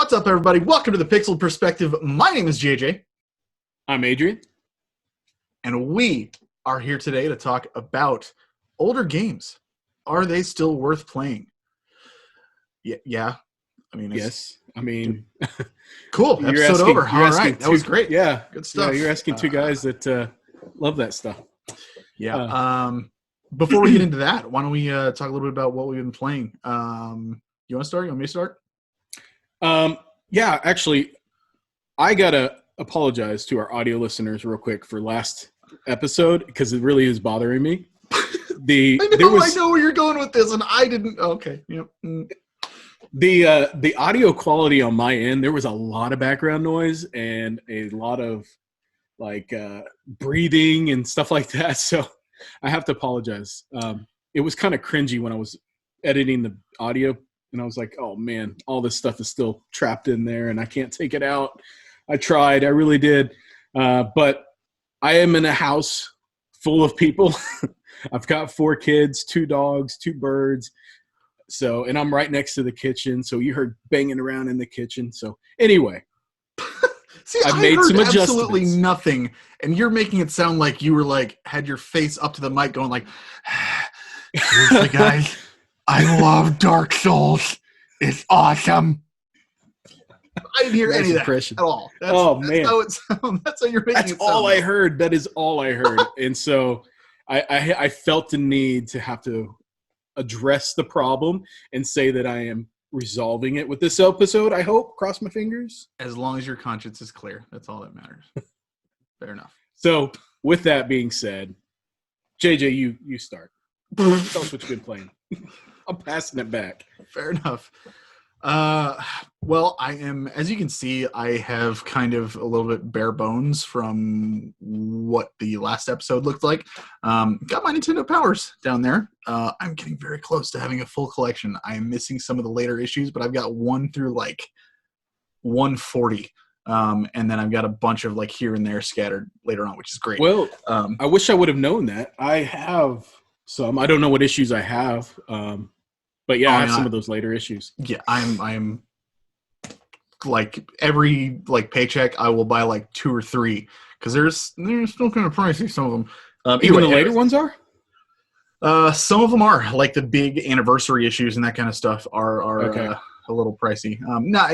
What's up, everybody? Welcome to the Pixel Perspective. My name is JJ. I'm Adrian. And we are here today to talk about older games. Are they still worth playing? Yeah. Yes. I mean, cool. Episode over. All right. That was great. Yeah. Good stuff. Yeah, you're asking two guys that love that stuff. Yeah. Before we get into that, why don't we talk a little bit about what we've been playing? You want to start? You want me to start? Yeah, actually, I got to apologize to our audio listeners real quick for last episode because it really is bothering me. I know where you're going with this, and I didn't. Okay. Yep. The audio quality on my end, there was a lot of background noise and a lot of breathing and stuff like that. So I have to apologize. It was kind of cringy when I was editing the audio, and I was like, oh man, all this stuff is still trapped in there and I can't take it out. I tried, I really did. But I am in a house full of people. I've got 4 kids, 2 dogs, 2 birds. So, and I'm right next to the kitchen. So you heard banging around in the kitchen. So anyway, See, I made some adjustments. Absolutely nothing, and you're making it sound like you were had your face up to the mic, going like, "Seriously, guys, I love Dark Souls. It's awesome." I didn't hear any of that at all. That's how it sounds. That's how you're making it sound. That's all I heard. That is all I heard, and so I felt the need to have to address the problem and say that I am resolving it with this episode. I hope. Cross my fingers. As long as your conscience is clear, that's all that matters. Fair enough. So, with that being said, JJ, you start. Tell us what you've been playing. I'm passing it back. Fair enough. Well, I am, as you can see, I have kind of a little bit bare bones from what the last episode looked like. Got my Nintendo Powers down there. I'm getting very close to having a full collection. I am missing some of the later issues, but I've got 1 through 140. And then I've got a bunch of here and there scattered later on, which is great. Well, I wish I would have known that. I have some. I don't know what issues I have. But yeah, I have some of those later issues. Yeah, I'm every paycheck I will buy 2 or 3 because they're still kind of pricey. Some of them, even the later ones are. Some of them are the big anniversary issues and that kind of stuff are okay. A little pricey. Not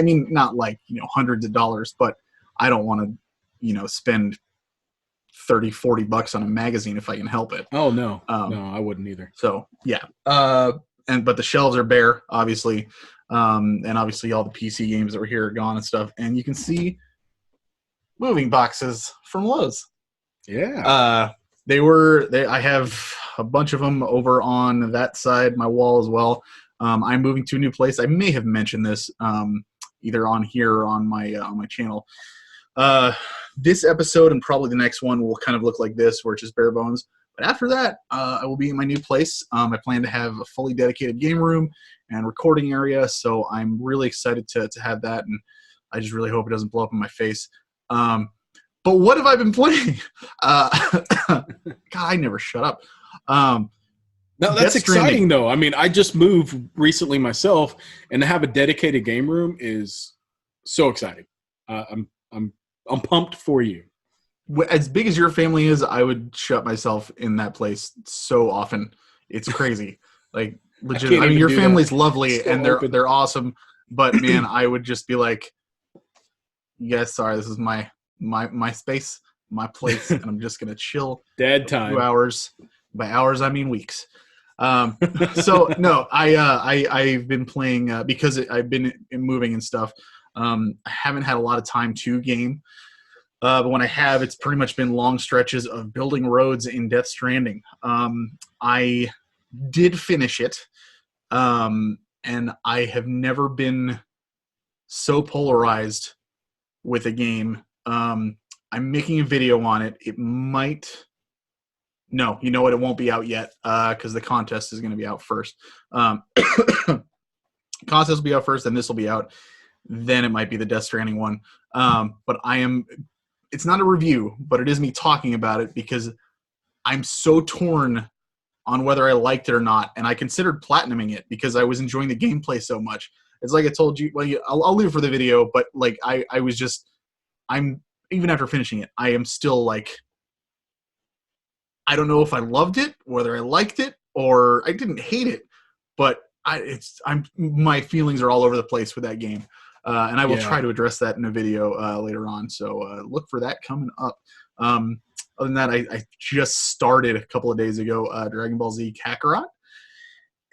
hundreds of dollars, but I don't want to spend $30-$40 on a magazine if I can help it. Oh no, no, I wouldn't either. So yeah. But the shelves are bare, obviously, and obviously all the PC games that were here are gone and stuff. And you can see moving boxes from Lowe's. Yeah, I have a bunch of them over on that side, my wall as well. I'm moving to a new place. I may have mentioned this either on here or on my channel. This episode and probably the next one will kind of look like this, where it's just bare bones. But after that, I will be in my new place. I plan to have a fully dedicated game room and recording area, so I'm really excited to have that, and I just really hope it doesn't blow up in my face. But what have I been playing? God, I never shut up. No, that's exciting, though. I mean, I just moved recently myself, and to have a dedicated game room is so exciting. I'm pumped for you. As big as your family is, I would shut myself in that place so often. It's crazy. Legit. I mean, your family's lovely and they're awesome, but man, I would just be like, yes, sorry, this is my space, my place, and I'm just gonna chill. Dad time. 2 hours. By hours, I mean weeks. So no, I've been playing because I've been moving and stuff. I haven't had a lot of time to game. But when I have, it's pretty much been long stretches of building roads in Death Stranding. I did finish it, and I have never been so polarized with a game. I'm making a video on it. It might... No, you know what? It won't be out yet because the contest is going to be out first. Contest will be out first, then this will be out. Then it might be the Death Stranding one. But it's not a review, but it is me talking about it because I'm so torn on whether I liked it or not. And I considered platinuming it because I was enjoying the gameplay so much. It's like I told you. Well, I'll leave it for the video, but like I was just, I'm even after finishing it, I am still like, I don't know if I loved it, whether I liked it, or I didn't hate it, but my feelings are all over the place with that game, and I will try to address that in a video later on. So look for that coming up. Other than that, I just started a couple of days ago Dragon Ball Z Kakarot,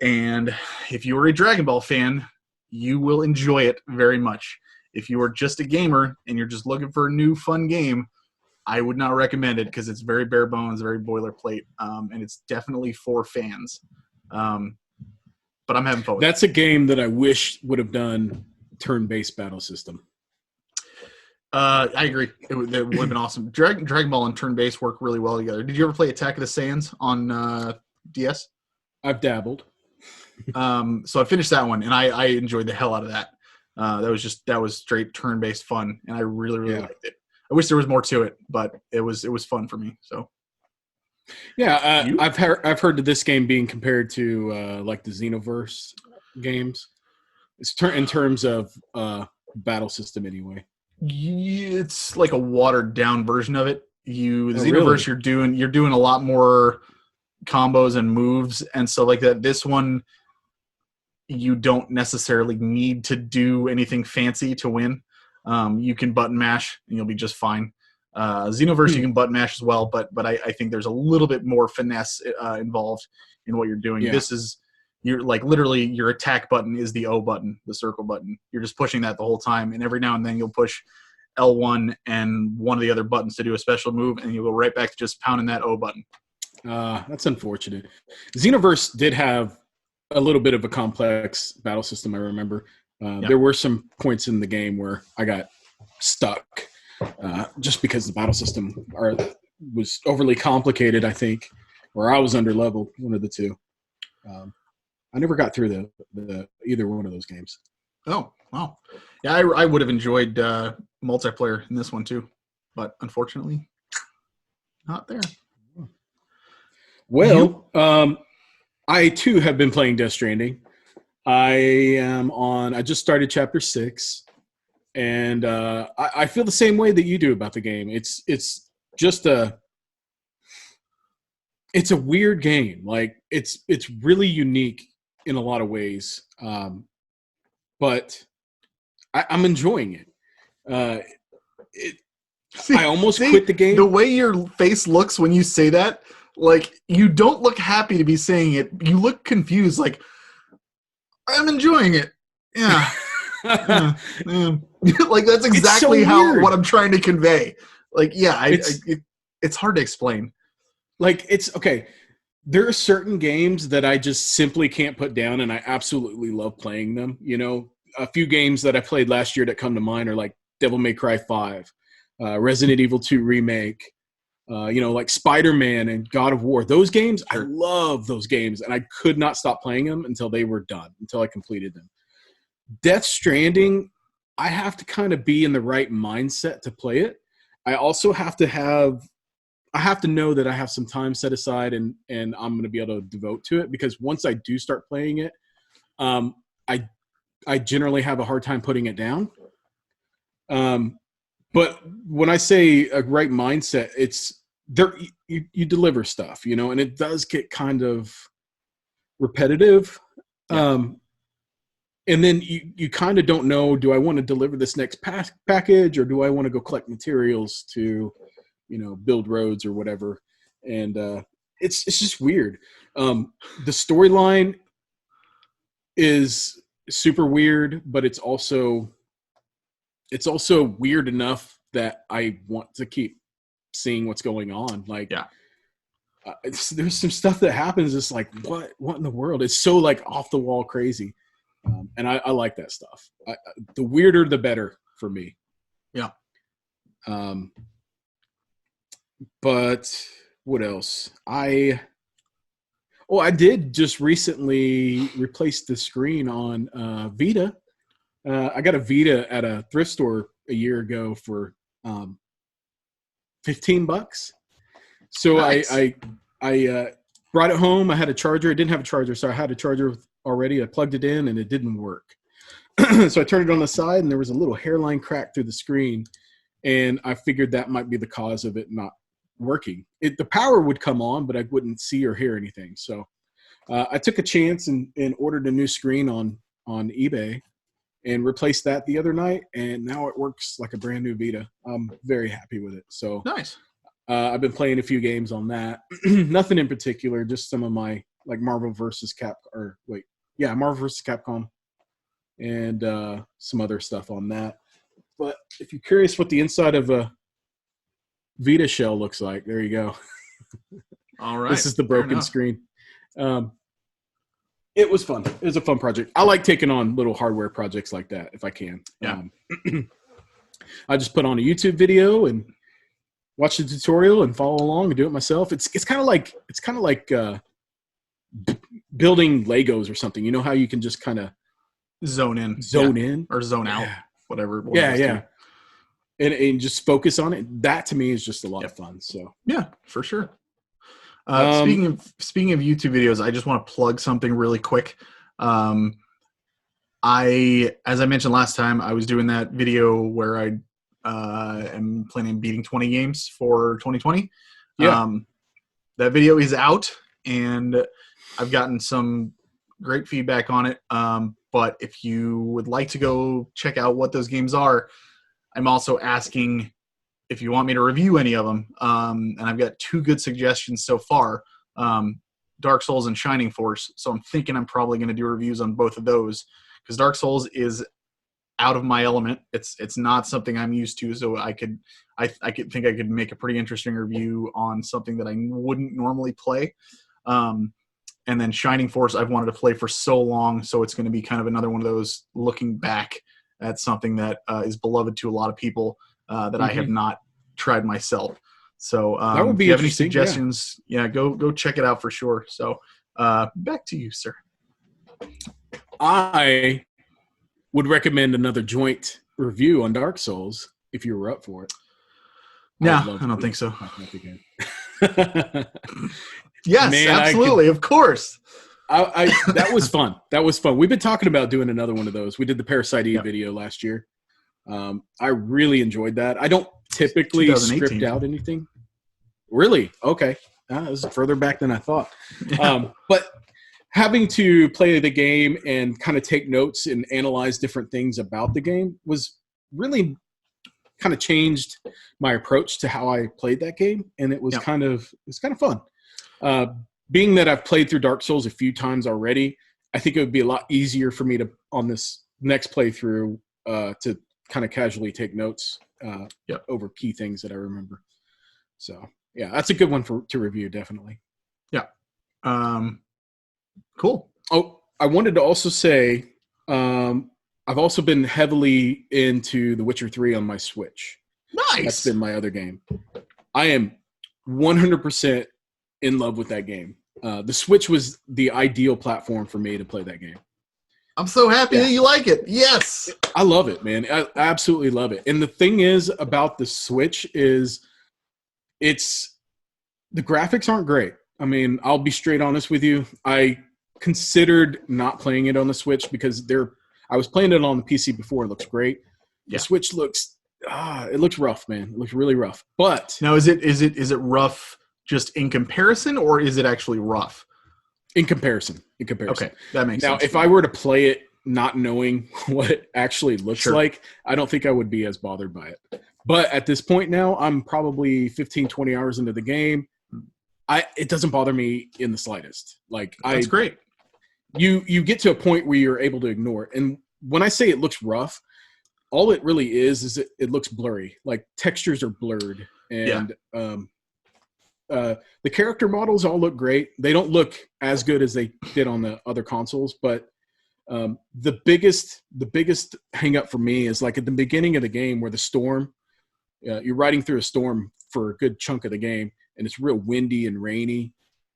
and if you are a Dragon Ball fan, you will enjoy it very much. If you are just a gamer and you're just looking for a new fun game, I would not recommend it because it's very bare bones, very boilerplate, and it's definitely for fans. But I'm having fun with it. That's a game that I wish would have done turn-based battle system. I agree. It would have been awesome. Dragon Ball and turn-based work really well together. Did you ever play Attack of the Saiyans on DS? I've dabbled. So I finished that one, and I enjoyed the hell out of that. That was straight turn-based fun, and I really liked it. I wish there was more to it, but it was fun for me. So, yeah, I've heard of this game being compared to like the Xenoverse games. It's in terms of battle system, anyway. It's like a watered down version of it. Xenoverse, you're doing a lot more combos and moves and stuff like that. This one, you don't necessarily need to do anything fancy to win. You can button mash and you'll be just fine. Xenoverse, you can button mash as well, but I think there's a little bit more finesse involved in what you're doing. Yeah. You're like literally your attack button is the O button, the circle button. You're just pushing that the whole time, and every now and then you'll push L1 and one of the other buttons to do a special move, and you'll go right back to just pounding that O button. That's unfortunate. Xenoverse did have a little bit of a complex battle system, I remember. There were some points in the game where I got stuck just because the battle system was overly complicated, I think, or I was under-leveled, one of the two. I never got through the either one of those games. Oh, wow. Yeah, I would have enjoyed multiplayer in this one too, but unfortunately, not there. Well, I too have been playing Death Stranding. I just started chapter 6, and I feel the same way that you do about the game. It's just it's a weird game. Like it's really unique in a lot of ways, but I'm enjoying it. I almost quit the game. The way your face looks when you say that, like you don't look happy to be saying it. You look confused. Like I'm enjoying it. Yeah. Like that's exactly what I'm trying to convey. Like, yeah, it's hard to explain. Like it's okay. There are certain games that I just simply can't put down, and I absolutely love playing them. You know, a few games that I played last year that come to mind are like Devil May Cry 5, Resident Evil 2 Remake, like Spider-Man and God of War. Those games, I love those games, and I could not stop playing them until they were done, until I completed them. Death Stranding, I have to kind of be in the right mindset to play it. I also have to know that I have some time set aside and I'm going to be able to devote to it, because once I do start playing it, I generally have a hard time putting it down. But when I say a right mindset, it's there. You deliver stuff, and it does get kind of repetitive. Yeah. And then you kind of don't know, do I want to deliver this next package, or do I want to go collect materials to, build roads or whatever? And it's just weird. The storyline is super weird, but it's also weird enough that I want to keep seeing what's going on. Like, yeah. There's some stuff that happens. It's like, what in the world? It's so like off the wall crazy. And I like that stuff. The weirder, the better for me. Yeah. But what else? I did just recently replace the screen on Vita. I got a Vita at a thrift store a year ago for $15. So nice. I brought it home. I had a charger. I didn't have a charger, so I had a charger already. I plugged it in, and it didn't work. So I turned it on the side, and there was a little hairline crack through the screen, and I figured that might be the cause of it not working. The power would come on, but I wouldn't see or hear anything. So I took a chance and ordered a new screen on eBay and replaced that the other night, and now it works like a brand new Vita. I'm very happy with it. So Nice. I've been playing a few games on that. Nothing in particular, just some of my like Marvel vs. Capcom, and some other stuff on that. But if you're curious what the inside of a Vita shell looks like, there you go. All right. This is the broken screen. It was fun. It was a fun project. I like taking on little hardware projects like that if I can. Yeah. I just put on a YouTube video and watch the tutorial and follow along and do it myself. It's kind of like building Legos or something. You know how you can just kind of zone in or zone out, whatever. Yeah. And just focus on it. That to me is just a lot of fun. So yeah, for sure. Speaking of YouTube videos, I just want to plug something really quick. As I mentioned last time, I was doing that video where I am planning on beating 20 games for 2020. Yeah. That video is out, and I've gotten some great feedback on it. But if you would like to go check out what those games are, I'm also asking if you want me to review any of them. And I've got 2 good suggestions so far, Dark Souls and Shining Force. So I'm thinking I'm probably going to do reviews on both of those, because Dark Souls is out of my element. It's not something I'm used to. So I could make a pretty interesting review on something that I wouldn't normally play. And then Shining Force, I've wanted to play for so long. So it's going to be kind of another one of those looking back at something that is beloved to a lot of people. That I have not tried myself. So that would be if you have any interesting, suggestions, go check it out for sure. So back to you, sir. I would recommend another joint review on Dark Souls if you were up for it. No, I don't think so. Yes, man, absolutely, of course. That was fun. That was fun. We've been talking about doing another one of those. We did the Parasite Eve video last year. I really enjoyed that. I don't typically script out anything. Really? Okay. That was further back than I thought. Yeah. But having to play the game and kind of take notes and analyze different things about the game was really kind of changed my approach to how I played that game. And it was kind of fun. Being that I've played through Dark Souls a few times already, I think it would be a lot easier for me to, on this next playthrough, to kind of casually take notes over key things that I remember. So yeah, that's a good one to review, definitely. Yeah. Cool. Oh, I wanted to also say, I've also been heavily into The Witcher 3 on my Switch. Nice. That's been my other game. I am 100% in love with that game. The Switch was the ideal platform for me to play that game. I'm so happy that you like it. Yes. I love it, man. I absolutely love it. And the thing is about the Switch is the graphics aren't great. I mean, I'll be straight honest with you. I considered not playing it on the Switch because I was playing it on the PC before. It looks great. The Switch looks rough, man. It looks really rough. But now is it rough just in comparison, or is it actually rough? In comparison. Okay, that makes sense. Now, if I were to play it not knowing what it actually looks like, I don't think I would be as bothered by it. But at this point now, I'm probably 15, 20 hours into the game. It doesn't bother me in the slightest. That's great. You get to a point where you're able to ignore it. And when I say it looks rough, all it really is it looks blurry. Like textures are blurred. And the character models all look great. They don't look as good as they did on the other consoles, but the biggest hang up for me is like at the beginning of the game where the storm, you're riding through a storm for a good chunk of the game, and it's real windy and rainy,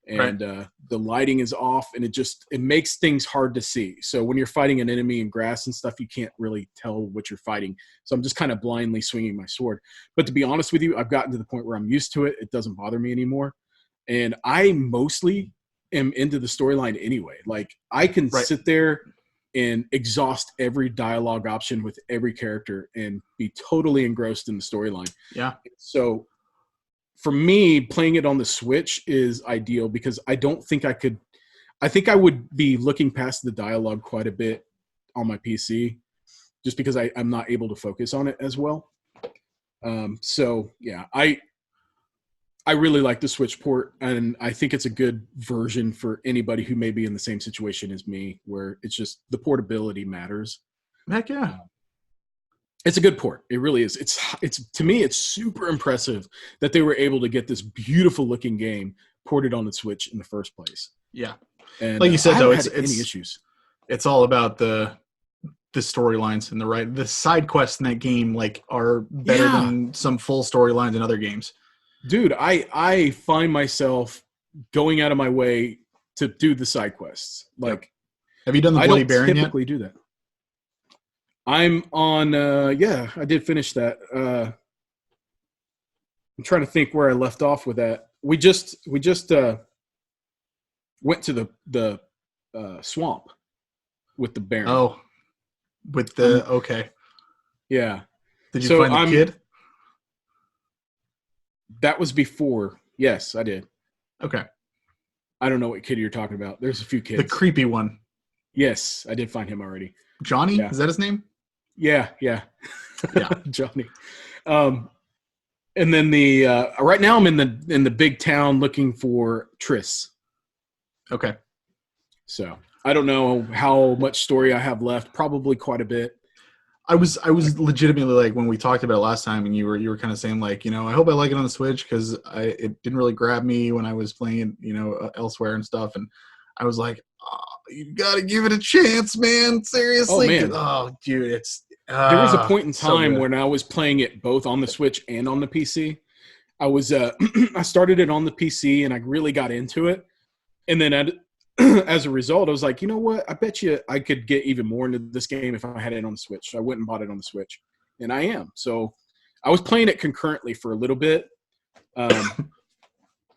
and the lighting is off, and it makes things hard to see. So when you're fighting an enemy in grass and stuff, you can't really tell what you're fighting. So I'm just kind of blindly swinging my sword. But to be honest with you, I've gotten to the point where I'm used to it. It doesn't bother me anymore. And I mostly am into the storyline anyway. Like I can sit there and exhaust every dialogue option with every character and be totally engrossed in the storyline. Yeah. So for me, playing it on the Switch is ideal because I don't think I could. I think I would be looking past the dialogue quite a bit on my PC, just because I'm not able to focus on it as well. So yeah, I really like the Switch port, and I think it's a good version for anybody who may be in the same situation as me, where it's just the portability matters. Heck yeah. It's a good port. It really is. It's to me, it's super impressive that they were able to get this beautiful looking game ported on the Switch in the first place. Yeah. And like you said, though, it's any issues. It's all about the storylines and the side quests in that game like are better than some full storylines in other games. Dude, I find myself going out of my way to do the side quests. Like, have you done the Bloody Baron yet? I don't typically do that. I'm on. I did finish that. I'm trying to think where I left off with that. We just went to the swamp with the Baron. Oh, with the okay. Yeah. Did you find the kid? That was before. Yes, I did. Okay. I don't know what kid you're talking about. There's a few kids. The creepy one. Yes, I did find him already. Johnny? Yeah. Is that his name? Yeah. Johnny. And then right now I'm in the big town looking for Triss. Okay. So I don't know how much story I have left. Probably quite a bit. I was legitimately like when we talked about it last time, and you were kind of saying like, I hope I like it on the Switch because it didn't really grab me when I was playing it, elsewhere and stuff, and I was like, oh, you gotta give it a chance, man. Seriously. Oh man. Oh dude, it's there was a point in time so when I was playing it both on the Switch and on the PC. I was I started it on the PC and I really got into it, and then as a result, I was like, you know what? I bet you I could get even more into this game if I had it on the Switch. So I went and bought it on the Switch, and I am. So I was playing it concurrently for a little bit,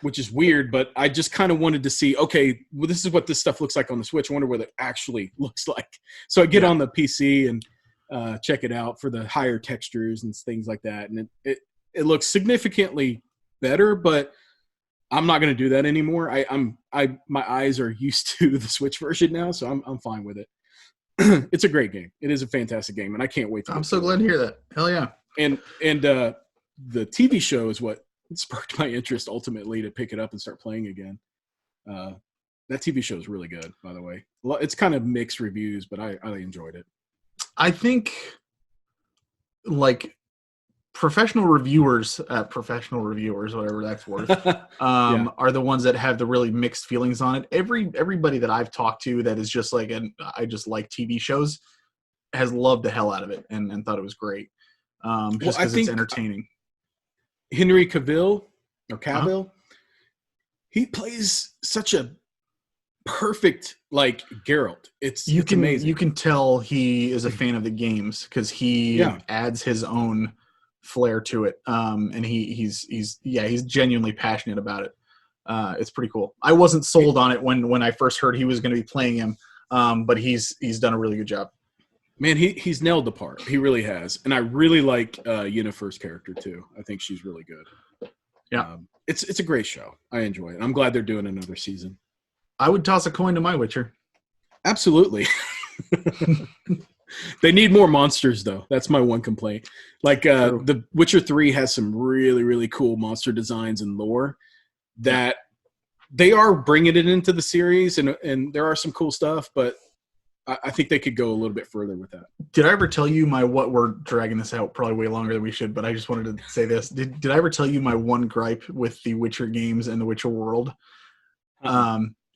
which is weird, but I just kind of wanted to see, okay, well, this is what this stuff looks like on the Switch. I wonder what it actually looks like. So I get on the PC and check it out for the higher textures and things like that. And it looks significantly better, but I'm not going to do that anymore. My eyes are used to the Switch version now, so I'm fine with it. It's a great game. It is a fantastic game, and I can't wait to. I'm so glad to hear that. Hell yeah! And the TV show is what sparked my interest ultimately to pick it up and start playing again. That TV show is really good, by the way. It's kind of mixed reviews, but I enjoyed it. I think, like, professional reviewers, whatever that's worth, are the ones that have the really mixed feelings on it. Everybody that I've talked to that is just like, I just like TV shows, has loved the hell out of it and thought it was great. Just because it's entertaining. Henry Cavill, he plays such a perfect like Geralt. It's amazing. You can tell he is a fan of the games because he adds his own flair to it, and he's genuinely passionate about it. It's pretty cool. I wasn't sold on it when I first heard he was going to be playing him, but he's done a really good job. Man, he's nailed the part. He really has, and I really like Yennefer's character too. I think she's really good. Yeah, it's a great show. I enjoy it. I'm glad they're doing another season. I would toss a coin to My Witcher. Absolutely. They need more monsters, though. That's my one complaint. Like, The Witcher 3 has some really, really cool monster designs and lore that they are bringing it into the series, and there are some cool stuff, but I think they could go a little bit further with that. Did I ever tell you we're dragging this out probably way longer than we should, but I just wanted to say this. Did I ever tell you my one gripe with the Witcher games and the Witcher world?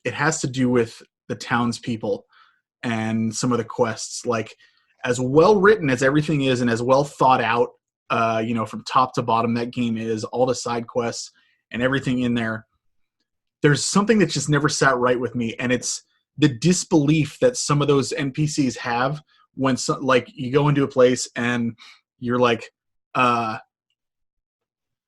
It has to do with the townspeople and some of the quests. Like, as well written as everything is and as well thought out, from top to bottom, that game is, all the side quests and everything in there. There's something that just never sat right with me, and it's the disbelief that some of those NPCs have when you go into a place and you're like,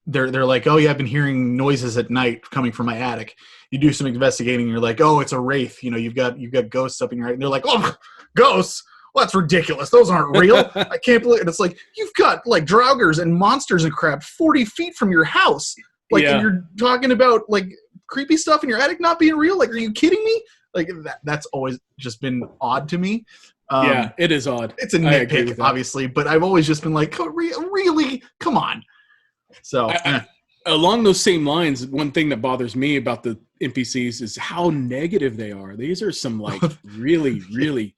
they're like, oh yeah, I've been hearing noises at night coming from my attic. You do some investigating, and you're like, oh, it's a wraith. You've got ghosts up in your attic. And they're like, oh, ghosts. Well, that's ridiculous. Those aren't real. I can't believe it. It's like, you've got like draugrs and monsters and crap 40 feet from your house. Like, and you're talking about like creepy stuff in your attic not being real. Like, are you kidding me? Like that's always just been odd to me. Yeah, it is odd. It's a nitpick, obviously, but I've always just been like, oh, really? Come on. So along those same lines, one thing that bothers me about the NPCs is how negative they are. These are some like really, really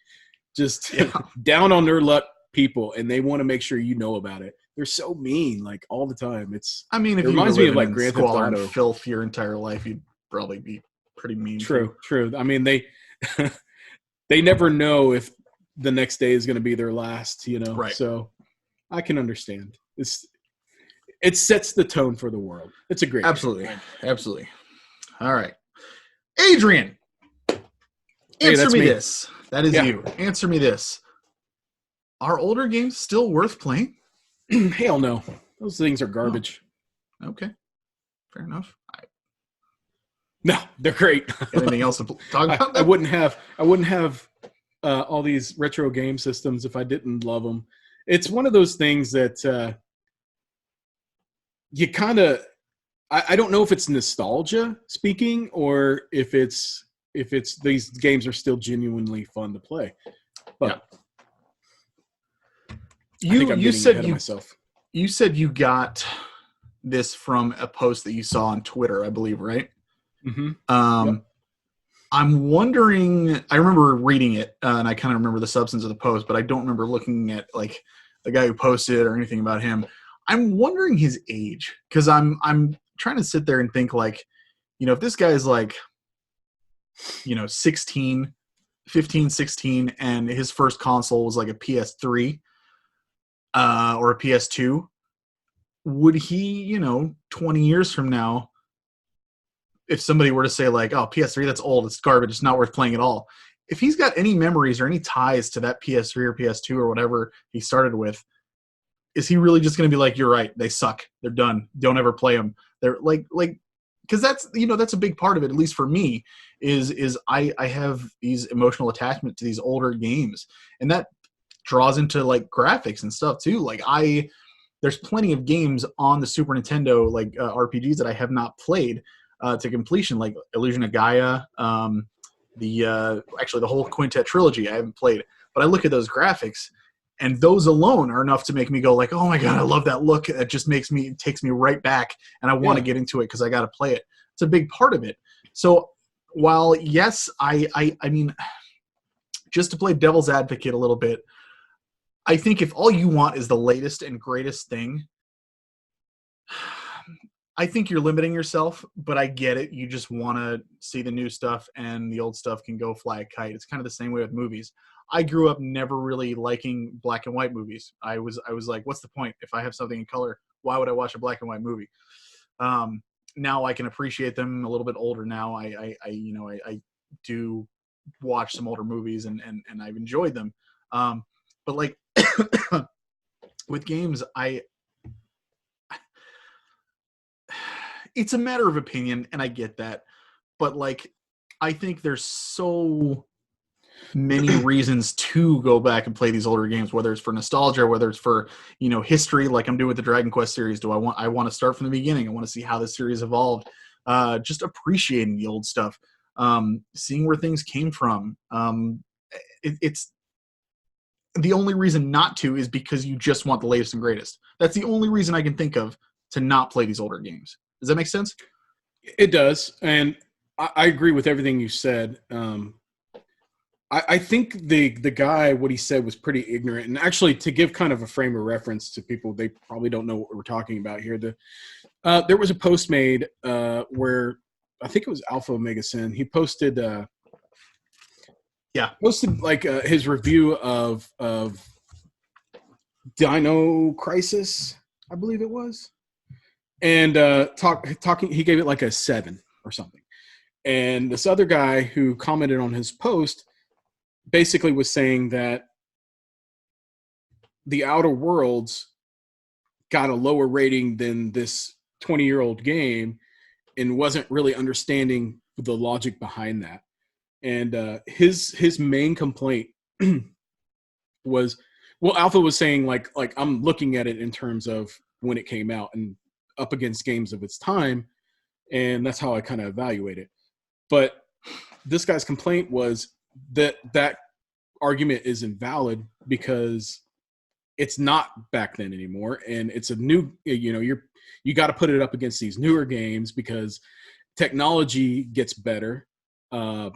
just down on their luck people, and they want to make sure you know about it. They're so mean, like all the time. If it reminds me of like Grand Theft Auto and filth your entire life, you'd probably be pretty mean. True. I mean, they they never know if the next day is going to be their last, Right. So I can understand. It sets the tone for the world. It's a great Absolutely. All right. Adrian, answer me this. That is you. Answer me this. Are older games still worth playing? Hell no. Those things are garbage. Oh. Okay. Fair enough. No, they're great. Anything else to talk about? I wouldn't have all these retro game systems if I didn't love them. It's one of those things that you kind of I don't know if it's nostalgia speaking or if it's these games are still genuinely fun to play. But you said you got this from a post that you saw on Twitter, I believe, right? Mm-hmm. I'm wondering, I remember reading it, and I kind of remember the substance of the post, but I don't remember looking at like the guy who posted it or anything about him. I'm wondering his age, because I'm trying to sit there and think like, if this guy is like, 15, 16, and his first console was like a PS3 or a PS2, would he, 20 years from now, if somebody were to say like, oh, PS3, that's old, it's garbage, it's not worth playing at all. If he's got any memories or any ties to that PS3 or PS2 or whatever he started with, is he really just going to be like, you're right, they suck, they're done, don't ever play them? They're like, because that's, that's a big part of it, at least for me, is I have these emotional attachment to these older games, and that draws into like graphics and stuff too. Like there's plenty of games on the Super Nintendo, like RPGs that I have not played to completion, like Illusion of Gaia, actually the whole Quintet trilogy I haven't played, but I look at those graphics, and those alone are enough to make me go like, oh my god, I love that look. It just takes me right back, and I want to get into it because I got to play it. It's a big part of it. So while yes, I mean, just to play devil's advocate a little bit, I think if all you want is the latest and greatest thing, I think you're limiting yourself, but I get it. You just want to see the new stuff, and the old stuff can go fly a kite. It's kind of the same way with movies. I grew up never really liking black and white movies. I was like, what's the point? If I have something in color, why would I watch a black and white movie? Now I can appreciate them a little bit older now. I do watch some older movies, and I've enjoyed them. But like with games, it's a matter of opinion, and I get that. But like, I think there's so many reasons to go back and play these older games, whether it's for nostalgia, whether it's for, history, like I'm doing with the Dragon Quest series. I want to start from the beginning. I want to see how the series evolved. Just appreciating the old stuff, seeing where things came from. It's the only reason not to is because you just want the latest and greatest. That's the only reason I can think of to not play these older games. Does that make sense? It does. And I agree with everything you said. I think the guy, what he said was pretty ignorant. And actually, to give kind of a frame of reference to people, they probably don't know what we're talking about here. There was a post made where I think it was Alpha Omega Sin. He posted like his review of Dino Crisis, I believe it was. And talking, he gave it like a 7 or something. And this other guy who commented on his post basically was saying that The Outer Worlds got a lower rating than this 20-year-old game and wasn't really understanding the logic behind that. And his main complaint was, well, Alpha was saying like I'm looking at it in terms of when it came out and up against games of its time, and that's how I kind of evaluate it. But this guy's complaint was that argument is invalid because it's not back then anymore, and it's a new, you got to put it up against these newer games because technology gets better, and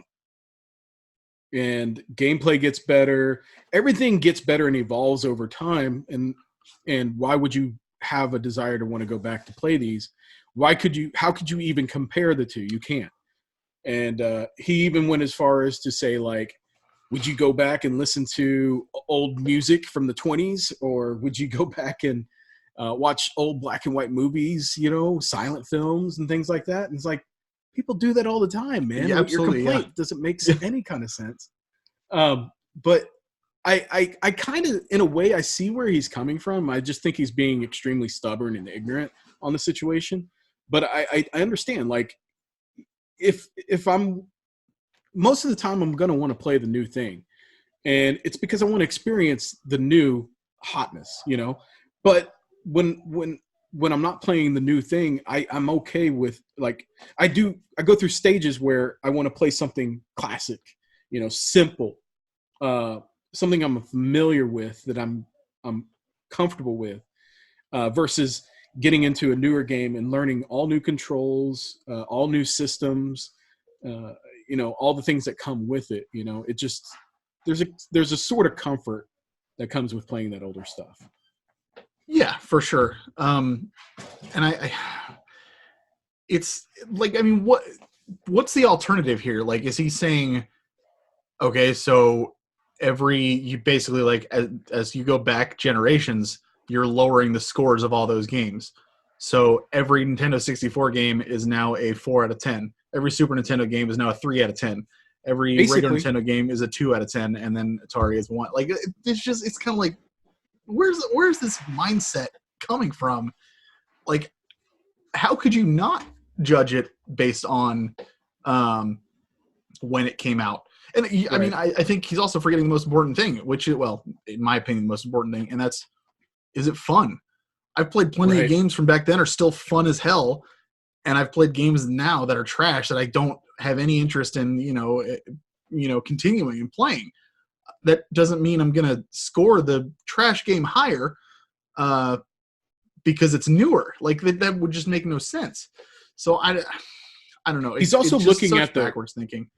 gameplay gets better. Everything gets better and evolves over time. And why would you have a desire to want to go back to play these? How could you even compare the two? You can't. And he even went as far as to say, like, would you go back and listen to old music from the 20s, or would you go back and watch old black and white movies, silent films and things like that? And it's like, people do that all the time, man. Yeah, absolutely. Your complaint doesn't make any kind of sense. But I kind of, in a way, I see where he's coming from. I just think he's being extremely stubborn and ignorant on the situation. But I understand, like, if I'm, most of the time I'm going to want to play the new thing. And it's because I want to experience the new hotness, But when I'm not playing the new thing, I'm okay with, like, I go through stages where I want to play something classic, simple, something I'm familiar with, that I'm comfortable with, versus getting into a newer game and learning all new controls, all new systems, all the things that come with it. It just, there's a sort of comfort that comes with playing that older stuff. Yeah, for sure. And it's like, I mean, what's the alternative here? Like, is he saying, okay, so you basically, like, as you go back generations, you're lowering the scores of all those games. So every Nintendo 64 game is now a 4 out of 10. Every Super Nintendo game is now a 3 out of 10. Every regular Nintendo game is a 2 out of 10, and then Atari is 1. Like, it's kind of like, where's this mindset coming from? Like, how could you not judge it based on when it came out? And right. I mean, I think he's also forgetting the most important thing, which is, well, in my opinion, the most important thing, and that's, is it fun? I've played plenty of games from back then are still fun as hell, and I've played games now that are trash that I don't have any interest in, continuing and playing. That doesn't mean I'm going to score the trash game higher because it's newer. Like, that would just make no sense. So I don't know. He's also looking at the backwards thinking.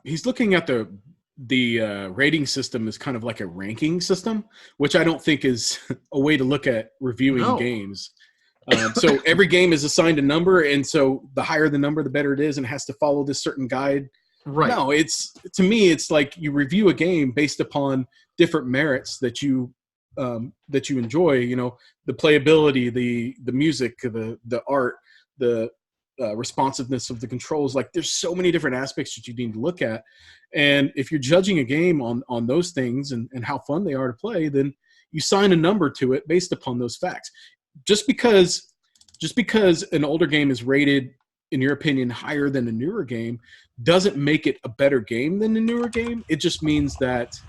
He's looking at the rating system as kind of like a ranking system, which I don't think is a way to look at reviewing games. So every game is assigned a number, and so the higher the number, the better it is, and has to follow this certain guide. Right. No, to me, it's like you review a game based upon different merits that you enjoy. The playability, the music, the art, the responsiveness of the controls. Like, there's so many different aspects that you need to look at, and if you're judging a game on those things and how fun they are to play, then you sign a number to it based upon those facts. Just because an older game is rated, in your opinion, higher than a newer game doesn't make it a better game than a newer game. It just means that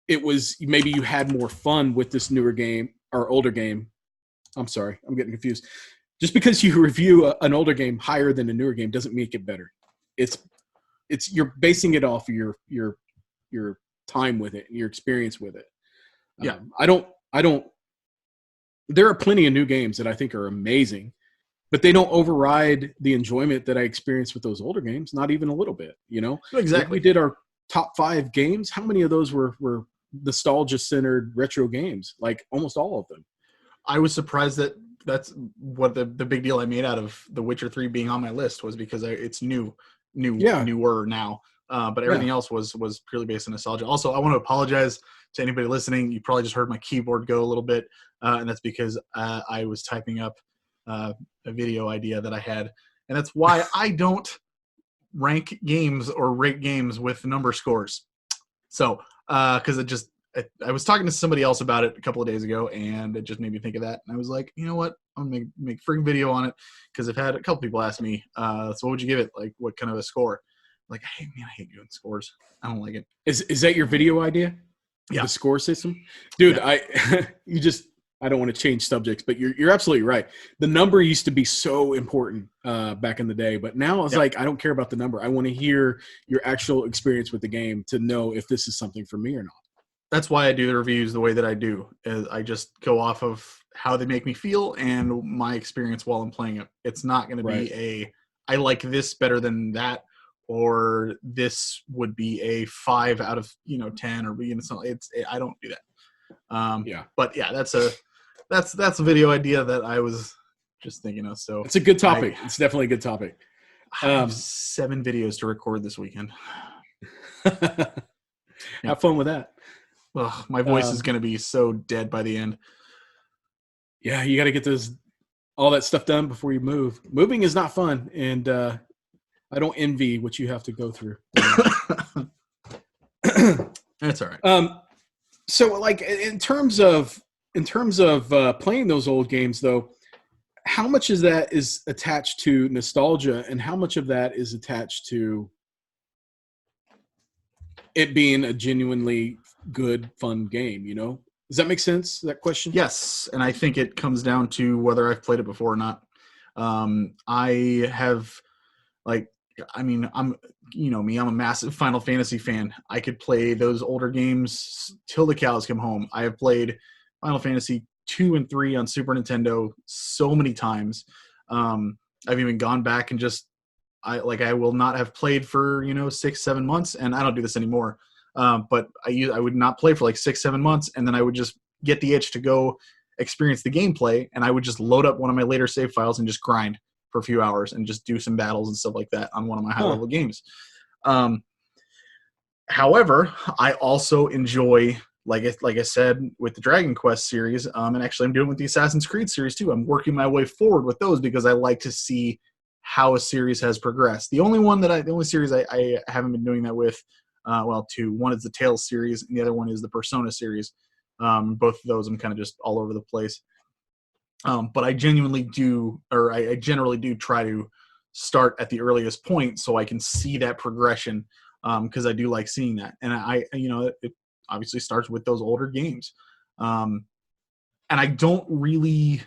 it was, maybe you had more fun with this newer game or older game. I'm sorry, I'm getting confused. Just because you review an older game higher than a newer game doesn't make it better. It's you're basing it off of your time with it and your experience with it. Yeah. I don't. There are plenty of new games that I think are amazing, but they don't override the enjoyment that I experienced with those older games. Not even a little bit. Exactly. Like, we did our top 5 games. How many of those were nostalgia-centered retro games? Like, almost all of them. I was surprised that that's what the big deal I made out of The Witcher 3 being on my list was, because it's newer now. But everything else was purely based on nostalgia. Also, I want to apologize to anybody listening. You probably just heard my keyboard go a little bit, and that's because I was typing up a video idea that I had, and that's why I don't rank games or rate games with number scores. So, because I was talking to somebody else about it a couple of days ago, and it just made me think of that. And I was like, you know what? I'm gonna make a freaking video on it because I've had a couple people ask me, so what would you give it? Like, what kind of a score? Like, hey man, I hate doing scores. I don't like it. Is that your video idea? Yeah. The score system, dude. Yeah. I don't want to change subjects, but you're absolutely right. The number used to be so important back in the day, but now it's like I don't care about the number. I want to hear your actual experience with the game to know if this is something for me or not. That's why I do the reviews the way that I do. Is I just go off of how they make me feel and my experience while I'm playing it. It's not going to be I like this better than that, or this would be a 5 out of 10, or something. I don't do that. But yeah, that's a video idea that I was just thinking of. So it's a good topic. It's definitely a good topic. I have 7 videos to record this weekend. Have fun with that. Ugh, my voice is going to be so dead by the end. Yeah, you got to get all that stuff done before you move. Moving is not fun, and I don't envy what you have to go through. That's all right. So, like in terms of playing those old games, though, how much of that is attached to nostalgia, and how much of that is attached to it being a genuinely good, fun game? Does that make sense? That question? Yes, and I think it comes down to whether I've played it before or not. I have, I'm me. I'm a massive Final Fantasy fan. I could play those older games till the cows come home. I have played Final Fantasy 2 and 3 on Super Nintendo so many times. I've even gone back and I will not have played for 6-7 months, and I don't do this anymore. But I would not play for 6-7 months, and then I would just get the itch to go experience the gameplay, and I would just load up one of my later save files and just grind for a few hours and just do some battles and stuff like that on one of my high level games. However, I also enjoy, like I said, with the Dragon Quest series, and actually I'm doing it with the Assassin's Creed series too. I'm working my way forward with those because I like to see how a series has progressed. The only series I haven't been doing that with, two. One is the Tales series, and the other one is the Persona series. Both of those I'm kind of just all over the place. But I generally do try to start at the earliest point so I can see that progression, because I do like seeing that. And it obviously starts with those older games. And I don't really,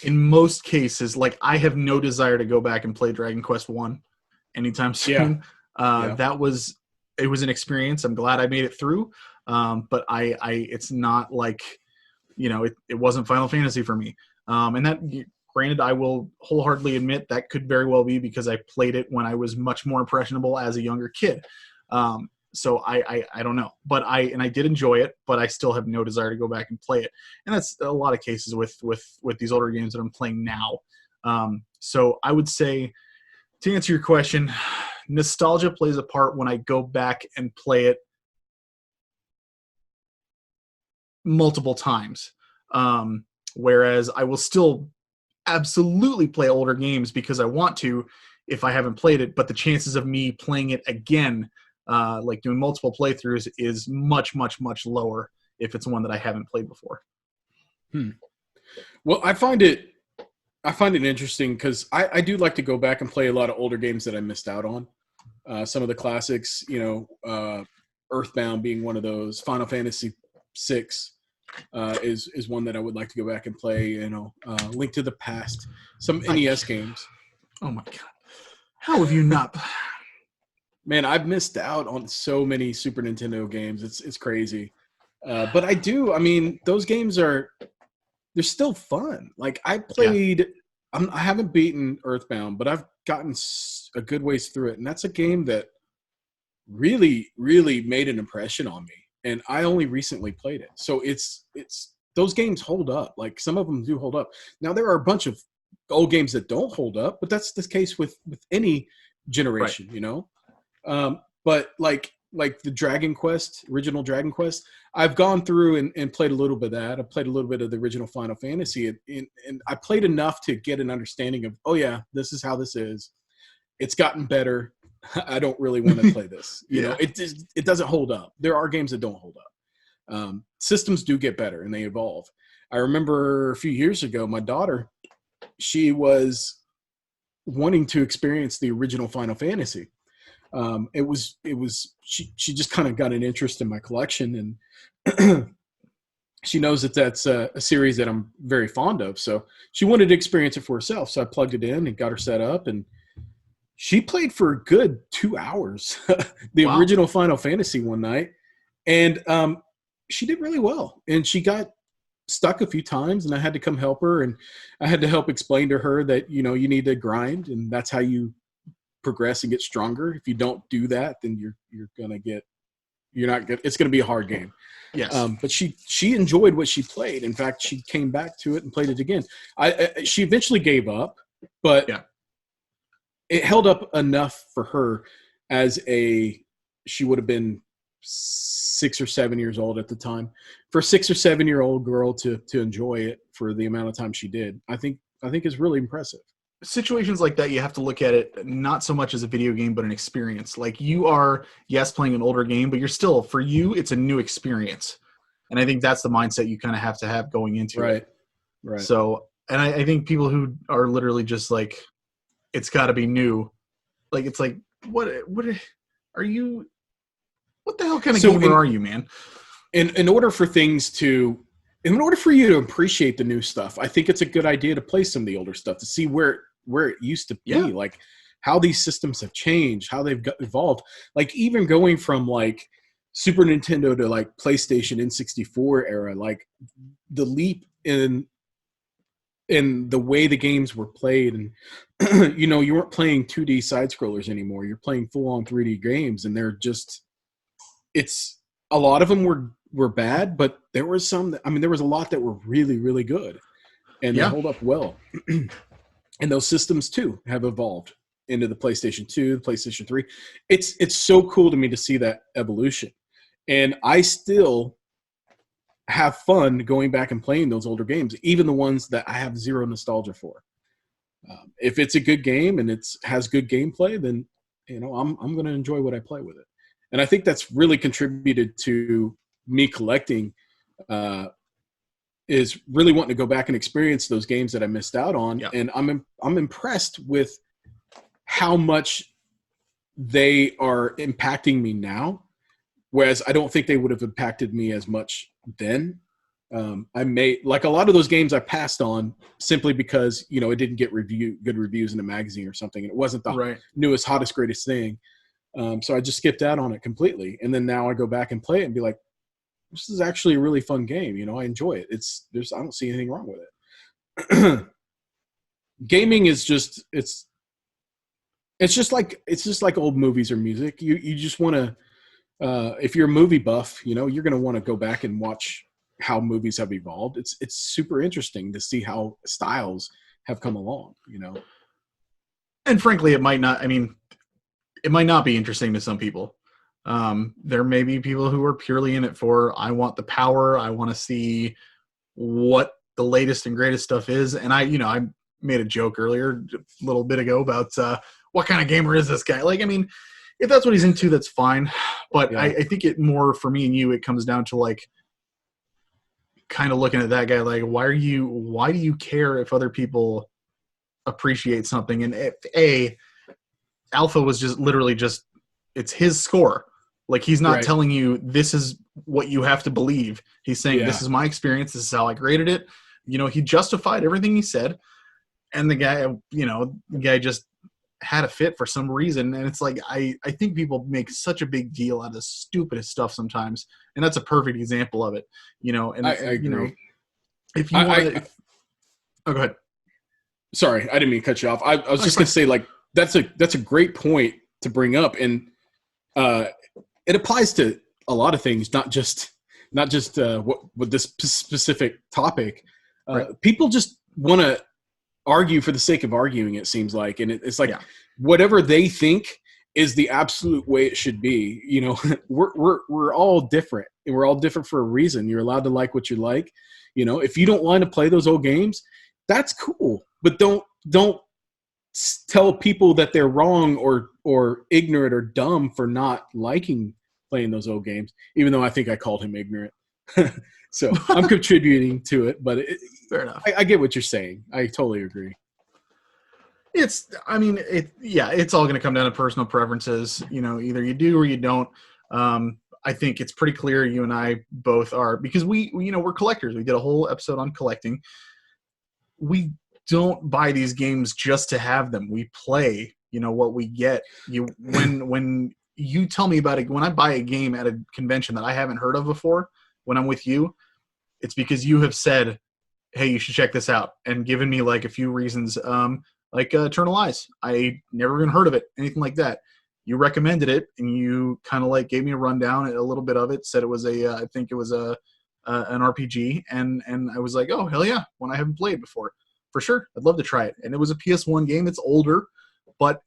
in most cases, I have no desire to go back and play Dragon Quest 1 anytime soon. It was an experience. I'm glad I made it through. But it's not like, it wasn't Final Fantasy for me. And that, granted, I will wholeheartedly admit that could very well be because I played it when I was much more impressionable as a younger kid. So I don't know, but I did enjoy it, but I still have no desire to go back and play it. And that's a lot of cases with these older games that I'm playing now. So I would say, to answer your question, nostalgia plays a part when I go back and play it multiple times. Whereas I will still absolutely play older games because I want to if I haven't played it, but the chances of me playing it again, doing multiple playthroughs, is much, much, much lower if it's one that I haven't played before. Well, I find it interesting because I do like to go back and play a lot of older games that I missed out on. Some of the classics, Earthbound being one of those. Final Fantasy VI is one that I would like to go back and play. Link to the Past, some NES games. Oh my god, how have you not? Man, I've missed out on so many Super Nintendo games. It's crazy. But I do. I mean, those games they're still fun. I played. I haven't beaten Earthbound, but I've gotten a good ways through it, and that's a game that really, really made an impression on me. And I only recently played it, so it's those games hold up. Some of them do hold up. Now there are a bunch of old games that don't hold up, but that's the case with any generation, right. But like the Dragon Quest, original Dragon Quest, I've gone through and played a little bit of that. I played a little bit of the original Final Fantasy, and I played enough to get an understanding of, oh yeah, this is how this is. It's gotten better. I don't really want to play this. You Yeah. know, it doesn't hold up. There are games that don't hold up. Systems do get better and they evolve. I remember a few years ago, my daughter, she was wanting to experience the original Final Fantasy. She just kind of got an interest in my collection, and she knows that that's a series that I'm very fond of. So she wanted to experience it for herself. So I plugged it in and got her set up, and she played for a good 2 hours, the Wow. original Final Fantasy one night. And she did really well. And she got stuck a few times, and I had to come help her. And I had to help explain to her that, you know, you need to grind, and that's how you progress and get stronger. If you don't do that, then you're not good. It's going to be a hard game. Yes. But she enjoyed what she played. In fact, she came back to it and played it again. She eventually gave up, but Yeah. it held up enough for her she would have been 6 or 7 years old at the time. For a 6 or 7 year old girl to enjoy it for the amount of time she did, I think is really impressive. Situations like that, you have to look at it not so much as a video game, but an experience. Like, you are, yes, playing an older game, but you're still, for you, it's a new experience. And I think that's the mindset you kind of have to have going into it. Right. So, and I think people who are literally just like, it's got to be new. Like, it's like, what are you? What the hell kind of gamer are you, man? In order for you to appreciate the new stuff, I think it's a good idea to play some of the older stuff to see where it used to be, like how these systems have changed, how they've evolved. Like, even going from like Super Nintendo to like PlayStation N64 era, like the leap in the way the games were played, and you know, you weren't playing 2D side scrollers anymore. You're playing full on 3D games, and they're just, a lot of them were bad, but there were some there was a lot that were really, really good, and they hold up well. And those systems too have evolved into the PlayStation 2, the PlayStation 3. It's so cool to me to see that evolution. And I still have fun going back and playing those older games, even the ones that I have zero nostalgia for. If it's a good game and it has good gameplay, then, you know, I'm going to enjoy what I play with it. And I think that's really contributed to me collecting, is really wanting to go back and experience those games that I missed out on. Yeah. And I'm impressed with how much they are impacting me now, whereas I don't think they would have impacted me as much then. I may, like a lot of those games I passed on simply because, you know, it didn't get good reviews in a magazine or something. And it wasn't the newest, hottest, greatest thing. So I just skipped out on it completely. And then now I go back and play it and be like, this is actually a really fun game. You know, I enjoy it. I don't see anything wrong with it. Gaming is just, it's just like old movies or music. You just want to, if you're a movie buff, you know, you're going to want to go back and watch how movies have evolved. It's super interesting to see how styles have come along, you know? And frankly, it might not be interesting to some people. There may be people who are purely in it for, I want the power. I want to see what the latest and greatest stuff is. And I made a joke earlier, a little bit ago, about what kind of gamer is this guy? Like, I mean, if that's what he's into, that's fine. But I think it more, for me and you, it comes down to like kind of looking at that guy like, why do you care if other people appreciate something? And if Alpha was just literally just, it's his score. Like, he's not telling you this is what you have to believe. He's saying, this is my experience. This is how I graded it. You know, he justified everything he said. And the guy just had a fit for some reason. And it's like, I think people make such a big deal out of the stupidest stuff sometimes. And that's a perfect example of it, you know? And I agree. You know, if you want to, go ahead. Sorry, I didn't mean to cut you off. I was just going to say, like, that's a great point to bring up. And it applies to a lot of things, not just with this specific topic. People just want to argue for the sake of arguing, it seems like. And it's like, whatever they think is the absolute way it should be. You know, we're all different, and we're all different for a reason. You're allowed to like what you like. You know, if you don't want to play those old games, that's cool, but don't tell people that they're wrong or ignorant or dumb for not liking playing those old games, even though I think I called him ignorant. So I'm contributing to it, but Fair enough. I get what you're saying. I totally agree. It's all going to come down to personal preferences. Either you do or you don't. I think it's pretty clear you and I both are, because we're collectors. We did a whole episode on collecting. We don't buy these games just to have them. We play, what we get. When you tell me about it, when I buy a game at a convention that I haven't heard of before, when I'm with you, it's because you have said, hey, you should check this out, and given me like a few reasons, like Eternal Eyes. I never even heard of it, anything like that. You recommended it, and you kind of like gave me a rundown, a little bit of it, said it was I think it was an RPG, and I was like, oh, hell yeah, one I haven't played before. For sure, I'd love to try it. And it was a PS1 game. It's older, but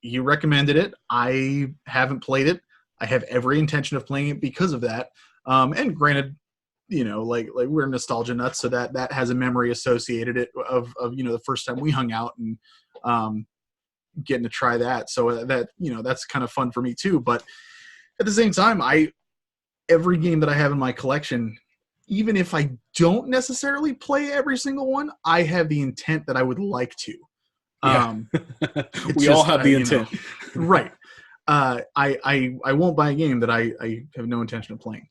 you recommended it. I haven't played it. I have every intention of playing it because of that. And granted, like we're nostalgia nuts, so that has a memory associated it of the first time we hung out and getting to try that. So that that's kind of fun for me too. But at the same time, every game that I have in my collection, even if I don't necessarily play every single one, I have the intent that I would like to. We all have the intent, right? I won't buy a game that I have no intention of playing.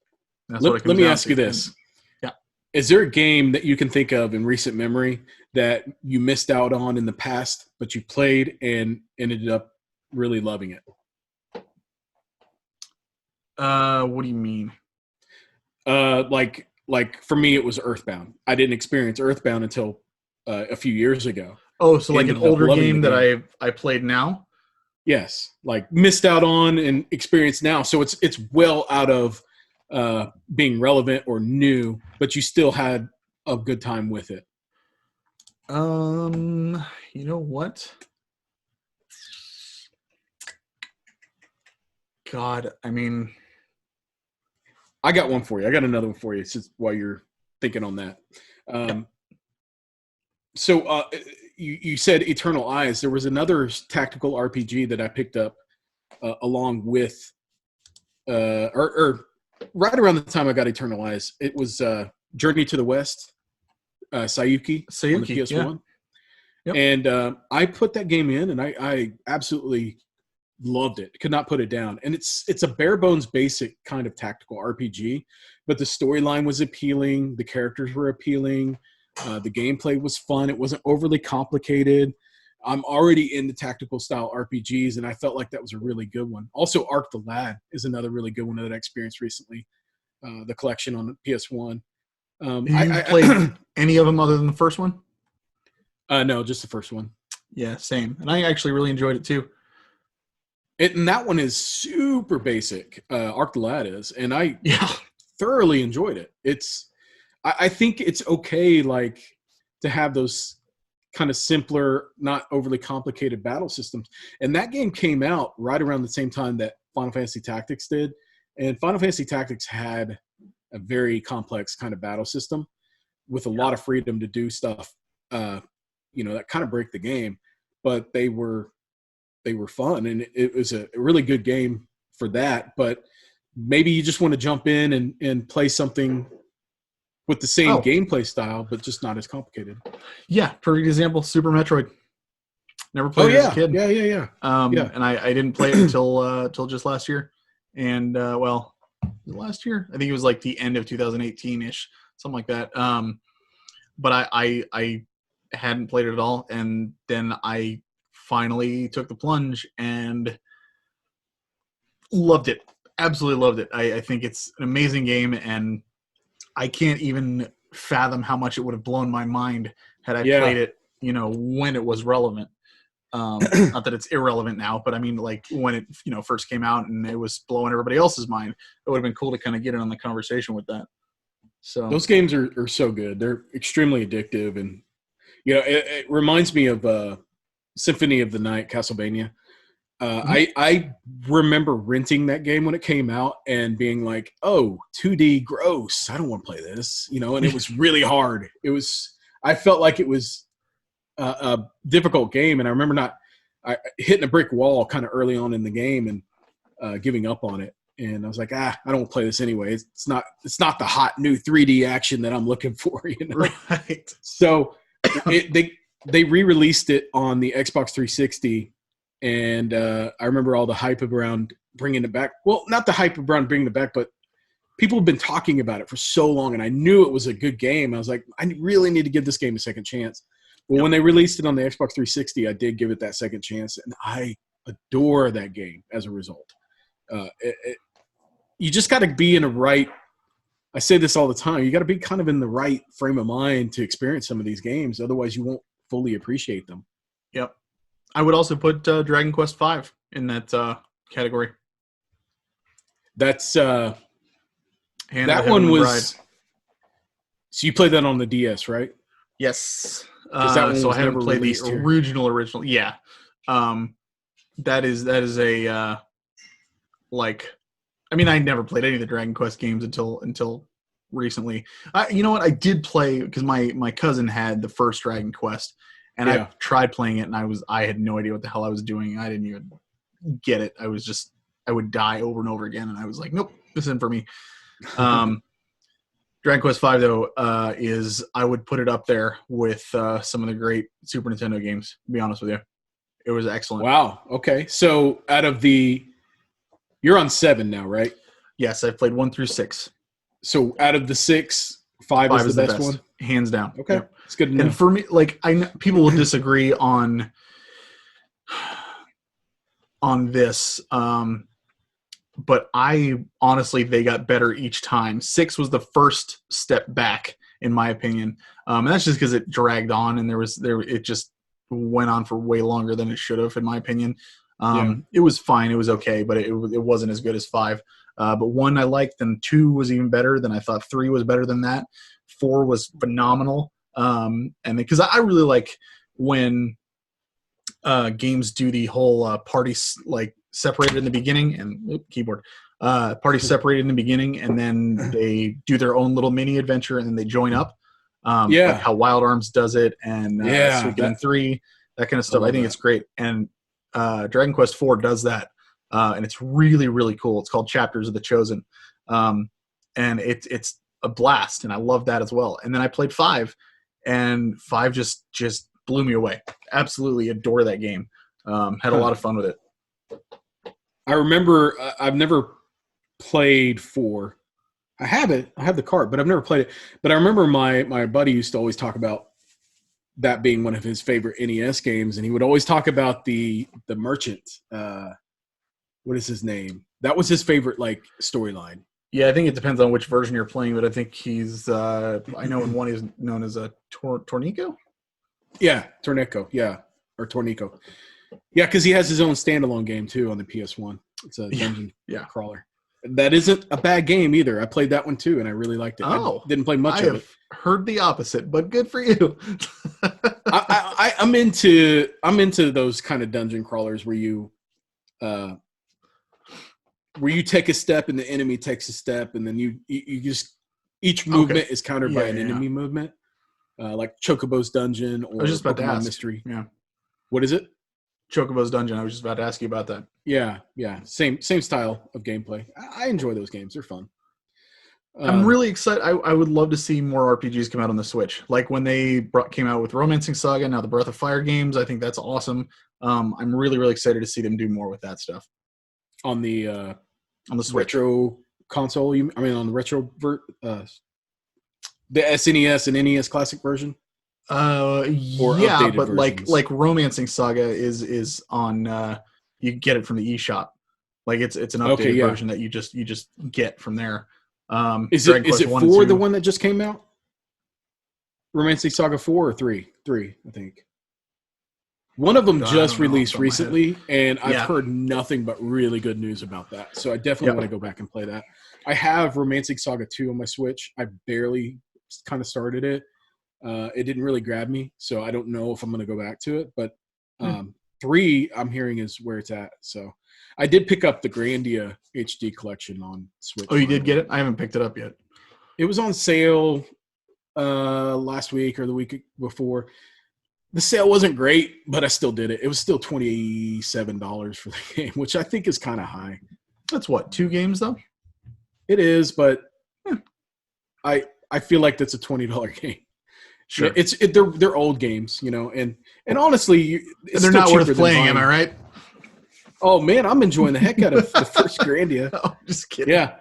Let me ask you this. Yeah. Is there a game that you can think of in recent memory that you missed out on in the past, but you played and ended up really loving it? What do you mean? Like for me, it was Earthbound. I didn't experience Earthbound until a few years ago. Oh, so like an older game that I played now? Yes, like missed out on and experienced now. So it's well out of being relevant or new, but you still had a good time with it. You know what? God, I mean, I got one for you. I got another one for you since while you're thinking on that. So you said Eternal Eyes. There was another tactical RPG that I picked up along with, or right around the time I got Eternal Eyes. It was Journey to the West, Sayuki on the PS1. Yeah. Yep. And I put that game in, and I absolutely loved it. Could not put it down. And it's a bare bones basic kind of tactical RPG, but the storyline was appealing. The characters were appealing. The gameplay was fun. It wasn't overly complicated. I'm already into tactical style RPGs, and I felt like that was a really good one. Also, Arc the Lad is another really good one that I experienced recently. The collection on PS1. You played any of them other than the first one? No, just the first one. Yeah, same. And I actually really enjoyed it too. And that one is super basic. Arc the Lad is, and I thoroughly enjoyed it. I think it's okay, like, to have those kind of simpler, not overly complicated battle systems. And that game came out right around the same time that Final Fantasy Tactics did. And Final Fantasy Tactics had a very complex kind of battle system with a lot of freedom to do stuff, that kind of break the game. But they were fun, and it was a really good game for that. But maybe you just want to jump in and play something with the same gameplay style, but just not as complicated. Yeah, perfect example, Super Metroid. Never played it as a kid. Yeah. And I didn't play it until just last year. And, last year? I think it was like the end of 2018-ish, something like that. But I hadn't played it at all. And then I finally took the plunge and loved it. Absolutely loved it. I think it's an amazing game, and I can't even fathom how much it would have blown my mind had I played it, when it was relevant. Not that it's irrelevant now, but I mean, like when it, first came out and it was blowing everybody else's mind, it would have been cool to kind of get in on the conversation with that. So those games are so good. They're extremely addictive. And, it reminds me of Symphony of the Night, Castlevania. I remember renting that game when it came out and being like, oh, 2D, gross. I don't want to play this, and it was really hard. I felt like it was a difficult game, and I remember I hitting a brick wall kind of early on in the game and giving up on it. And I was like, I don't play this anyway. It's not the hot new 3D action that I'm looking for, you know. Right. So they re-released it on the Xbox 360, and I remember all the hype around bringing it back. Well, not the hype around bringing it back, but people have been talking about it for so long, and I knew it was a good game. I was like, I really need to give this game a second chance. Well, when they released it on the Xbox 360, I did give it that second chance, and I adore that game as a result. You just got to be in a right – I say this all the time. You got to be kind of in the right frame of mind to experience some of these games. Otherwise, you won't fully appreciate them. Yep. I would also put Dragon Quest V in that category. That's that one was – so you played that on the DS, right? Yes. So I haven't played the original. Yeah. That is a I never played any of the Dragon Quest games until recently. You know what? I did play because my cousin had the first Dragon Quest, and I tried playing it, and I had no idea what the hell I was doing. I didn't even get it. I would die over and over again, and I was like, nope, this isn't for me. Dragon Quest V, though, I would put it up there with some of the great Super Nintendo games, to be honest with you. It was excellent. Wow. Okay. So out of you're on 7 now, right? Yes, I've played 1 through 6. So out of the 6, 5 is the best one? Hands down. Okay. Yep. It's good to know. And for me, I know people will disagree on this, but I honestly, they got better each time. 6 was the first step back, in my opinion, and that's just because it dragged on, and it just went on for way longer than it should have, in my opinion. It was fine, it was okay, but it wasn't as good as 5. But 1 I liked, and 2 was even better. Then I thought 3 was better than that. 4 was phenomenal, and because I really like when games do the whole party separated in the beginning and party separated in the beginning, and then they do their own little mini adventure, and then they join up. Like how Wild Arms does it, and Suikoden 3, that kind of stuff. I think it's great, and Dragon Quest 4 does that, and it's really, really cool. It's called Chapters of the Chosen, and it's a blast, and I love that as well. And then I played 5, and 5 just blew me away. Absolutely adore that game. Had a lot of fun with it. I remember I've never played 4. I have it. I have the cart, but I've never played it. But I remember my buddy used to always talk about that being one of his favorite NES games, and he would always talk about the merchant. What is his name? That was his favorite storyline. Yeah, I think it depends on which version you're playing, but I think he's I know in one he's known as a Tornico. Yeah, Tornico. Yeah, or Tornico. Yeah, because he has his own standalone game too on the PS1. It's a dungeon crawler. That isn't a bad game either. I played that one too, and I really liked it. I didn't play much of it. Heard the opposite, but good for you. I'm into those kind of dungeon crawlers where you take a step and the enemy takes a step, and then you just each movement is countered by an enemy movement, like Chocobo's Dungeon or I was just about Pokemon to ask. Mystery. Yeah, what is it? Chocobo's Dungeon. I was just about to ask you about that. Yeah. Same style of gameplay. I enjoy those games. They're fun. I'm really excited. I would love to see more RPGs come out on the Switch. Like when they came out with Romancing Saga, now the Breath of Fire games. I think that's awesome. I'm really, really excited to see them do more with that stuff. On the Switch. Retro console, on the retro the SNES and NES Classic version? Yeah, but versions. like Romancing Saga is on you get it from the eShop. Like it's an updated version that you just get from there. Is it 4 the one that just came out? Romancing Saga 4 or 3? 3, I think. One of them just released recently, and I've heard nothing but really good news about that. So I definitely want to go back and play that. I have Romancing Saga 2 on my Switch. I barely kind of started it. It didn't really grab me, so I don't know if I'm going to go back to it. But 3, I'm hearing, is where it's at. So I did pick up the Grandia HD collection on Switch. Oh, you did get it? I haven't picked it up yet. It was on sale last week or the week before. the sale wasn't great, but I still did it. It was still $27 for the game, which I think is kind of high. That's what, 2 games though? It is, but I feel like that's a $20 game. Sure. They're old games, and honestly, they're not worth playing. Am I right? Oh man, I'm enjoying the heck out of the first Grandia. Oh, just kidding. Yeah,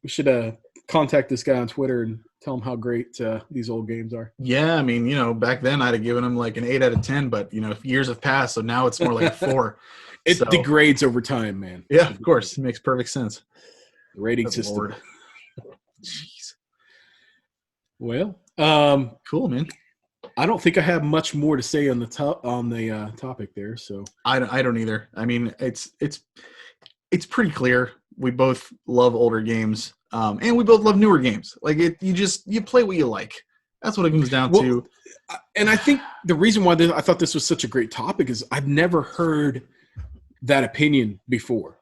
we should contact this guy on Twitter and tell him how great these old games are. Yeah, I mean, back then I'd have given him like an 8 out of 10, but years have passed, so now it's more like a 4. It degrades over time, man. Yeah, of course, it makes perfect sense. The rating system. Lord. Jeez. Well, cool, man. I don't think I have much more to say on the topic there. So I don't either. I mean, it's pretty clear. We both love older games, and we both love newer games. Like you play what you like. That's what it comes down to. And I think the reason why I thought this was such a great topic is I've never heard that opinion before.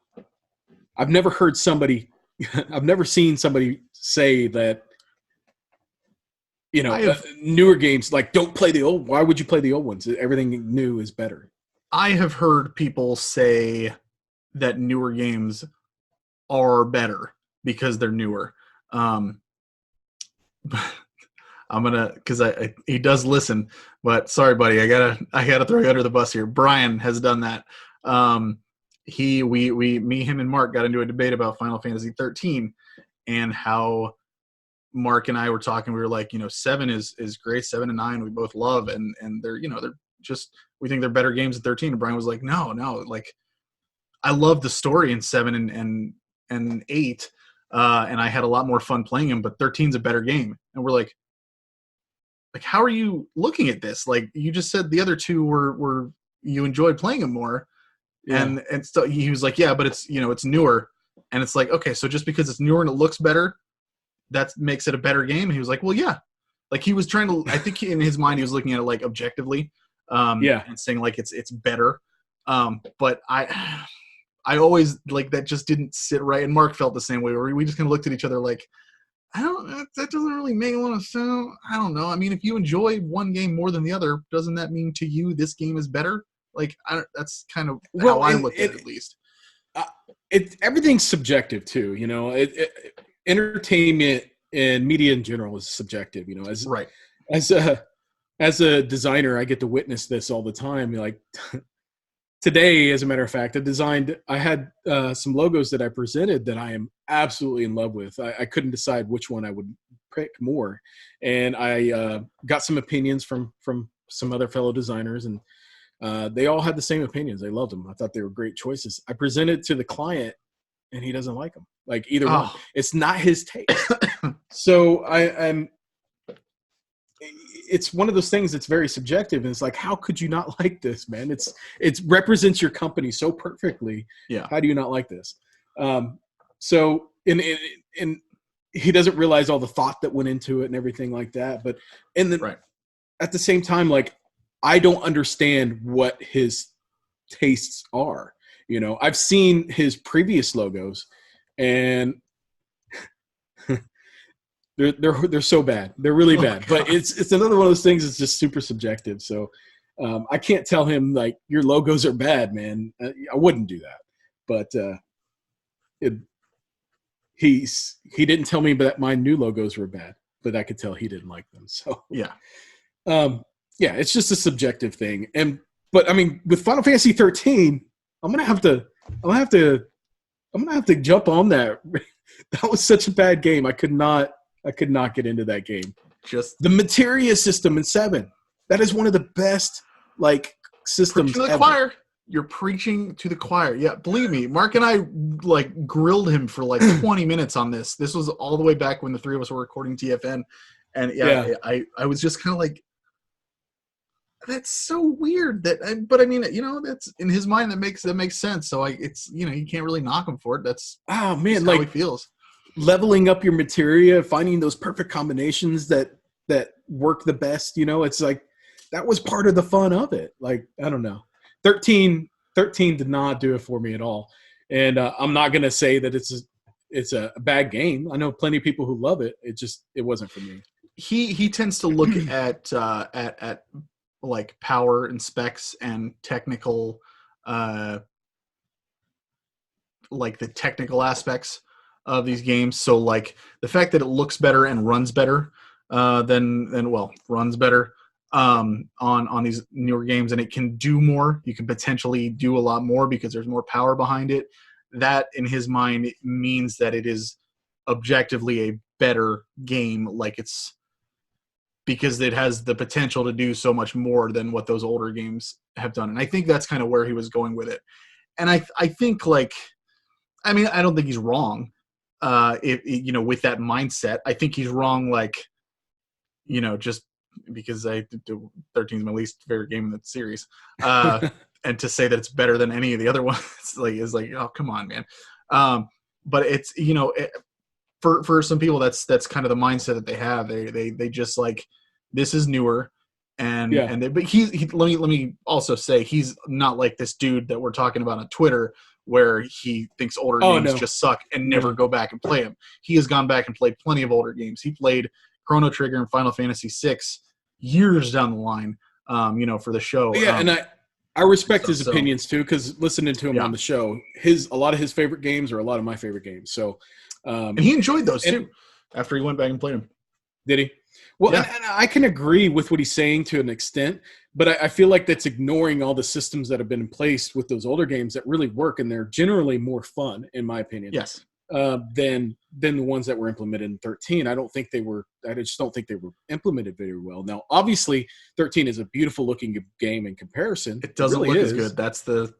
I've never heard somebody. I've never seen somebody say that. Newer games, like, don't play the old. Why would you play the old ones? Everything new is better. I have heard people say that newer games are better because they're newer. I'm gonna, because he does listen, but sorry, buddy, I gotta throw you under the bus here. Brian has done that. Me, him, and Mark got into a debate about Final Fantasy 13 and how. Mark and I were talking. We were like, 7 is great. 7 and 9 we both love, and they're just, we think they're better games than 13. And Brian was like, no, like I love the story in 7 and 8, and I had a lot more fun playing them. But 13's a better game, and we're like, how are you looking at this? Like, you just said the other two were you enjoyed playing them more, yeah. and so he was like, yeah, but it's it's newer, and it's like, okay, so just because it's newer and it looks better, that makes it a better game. And he was like, well, yeah. Like, he was trying to, I think in his mind, he was looking at it like objectively, and saying like it's better. But I always, like, that just didn't sit right. And Mark felt the same way, where we just kind of looked at each other like, that doesn't really make a lot of sense. I don't know. I mean, if you enjoy one game more than the other, doesn't that mean to you this game is better? Like, that's kind of how I look at it, at least. Everything's subjective too, entertainment and media in general is subjective, right. As a designer, I get to witness this all the time. Like today, as a matter of fact, I had some logos that I presented that I am absolutely in love with. I couldn't decide which one I would pick more. And I got some opinions from some other fellow designers, and they all had the same opinions. They loved them. I thought they were great choices. I presented to the client, and he doesn't like them. Like, either one. It's not his taste. So it's one of those things that's very subjective. And it's like, how could you not like this, man? It represents your company so perfectly. Yeah. How do you not like this? So and he doesn't realize all the thought that went into it and everything like that. But at the same time, like, I don't understand what his tastes are. I've seen his previous logos, and they're so bad. They're really bad. God. But it's another one of those things that's just super subjective. So I can't tell him, like, your logos are bad, man. I wouldn't do that. But he didn't tell me that my new logos were bad, but I could tell he didn't like them. So yeah, it's just a subjective thing. But I mean, with Final Fantasy 13. I'm gonna have to jump on that. That was such a bad game. I could not get into that game. Just the materia system in 7. That is one of the best, like, systems to the ever. Choir. You're preaching to the choir. Yeah, believe me, Mark and I, like, grilled him for like 20 minutes on this. This was all the way back when the three of us were recording TFN, and I was just kind of like, that's so weird. But I mean, that's in his mind. That makes sense. So it's you can't really knock him for it. That's man, like, how he feels. Leveling up your materia, finding those perfect combinations that work the best. It's like that was part of the fun of it. Like, I don't know, 13 did not do it for me at all. And I'm not gonna say that it's a bad game. I know plenty of people who love it. It wasn't for me. he tends to look at like power and specs and technical, like the technical aspects of these games. So like the fact that it looks better and runs better runs better on these newer games, and it can do more. You can potentially do a lot more because there's more power behind it. That in his mind means that it is objectively a better game. Like it's because it has the potential to do so much more than what those older games have done. And I think that's kind of where he was going with it. And I think like, I mean, I don't think he's wrong. If you know, with that mindset, I think he's wrong. Like, you know, just because 13 is my least favorite game in the series, and to say that it's better than any of the other ones, is like, oh, come on, man. But it's, you know, for some people, that's kind of the mindset that they have. They just like, this is newer, but let me also say, he's not like this dude that we're talking about on Twitter, where he thinks older games just suck and never go back and play them. He has gone back and played plenty of older games. He played Chrono Trigger and Final Fantasy VI years down the line, you know, for the show. Yeah, and I respect his opinions too, because listening to him on the show, a lot of his favorite games are a lot of my favorite games. So, and he enjoyed those too after he went back and played them. Did he? Well, and I can agree with what he's saying to an extent, but I feel like that's ignoring all the systems that have been in place with those older games that really work, and they're generally more fun, in my opinion. Yes. Than the ones that were implemented in 13. I just don't think they were implemented very well. Now, obviously, 13 is a beautiful looking game in comparison. It doesn't look as good. That's the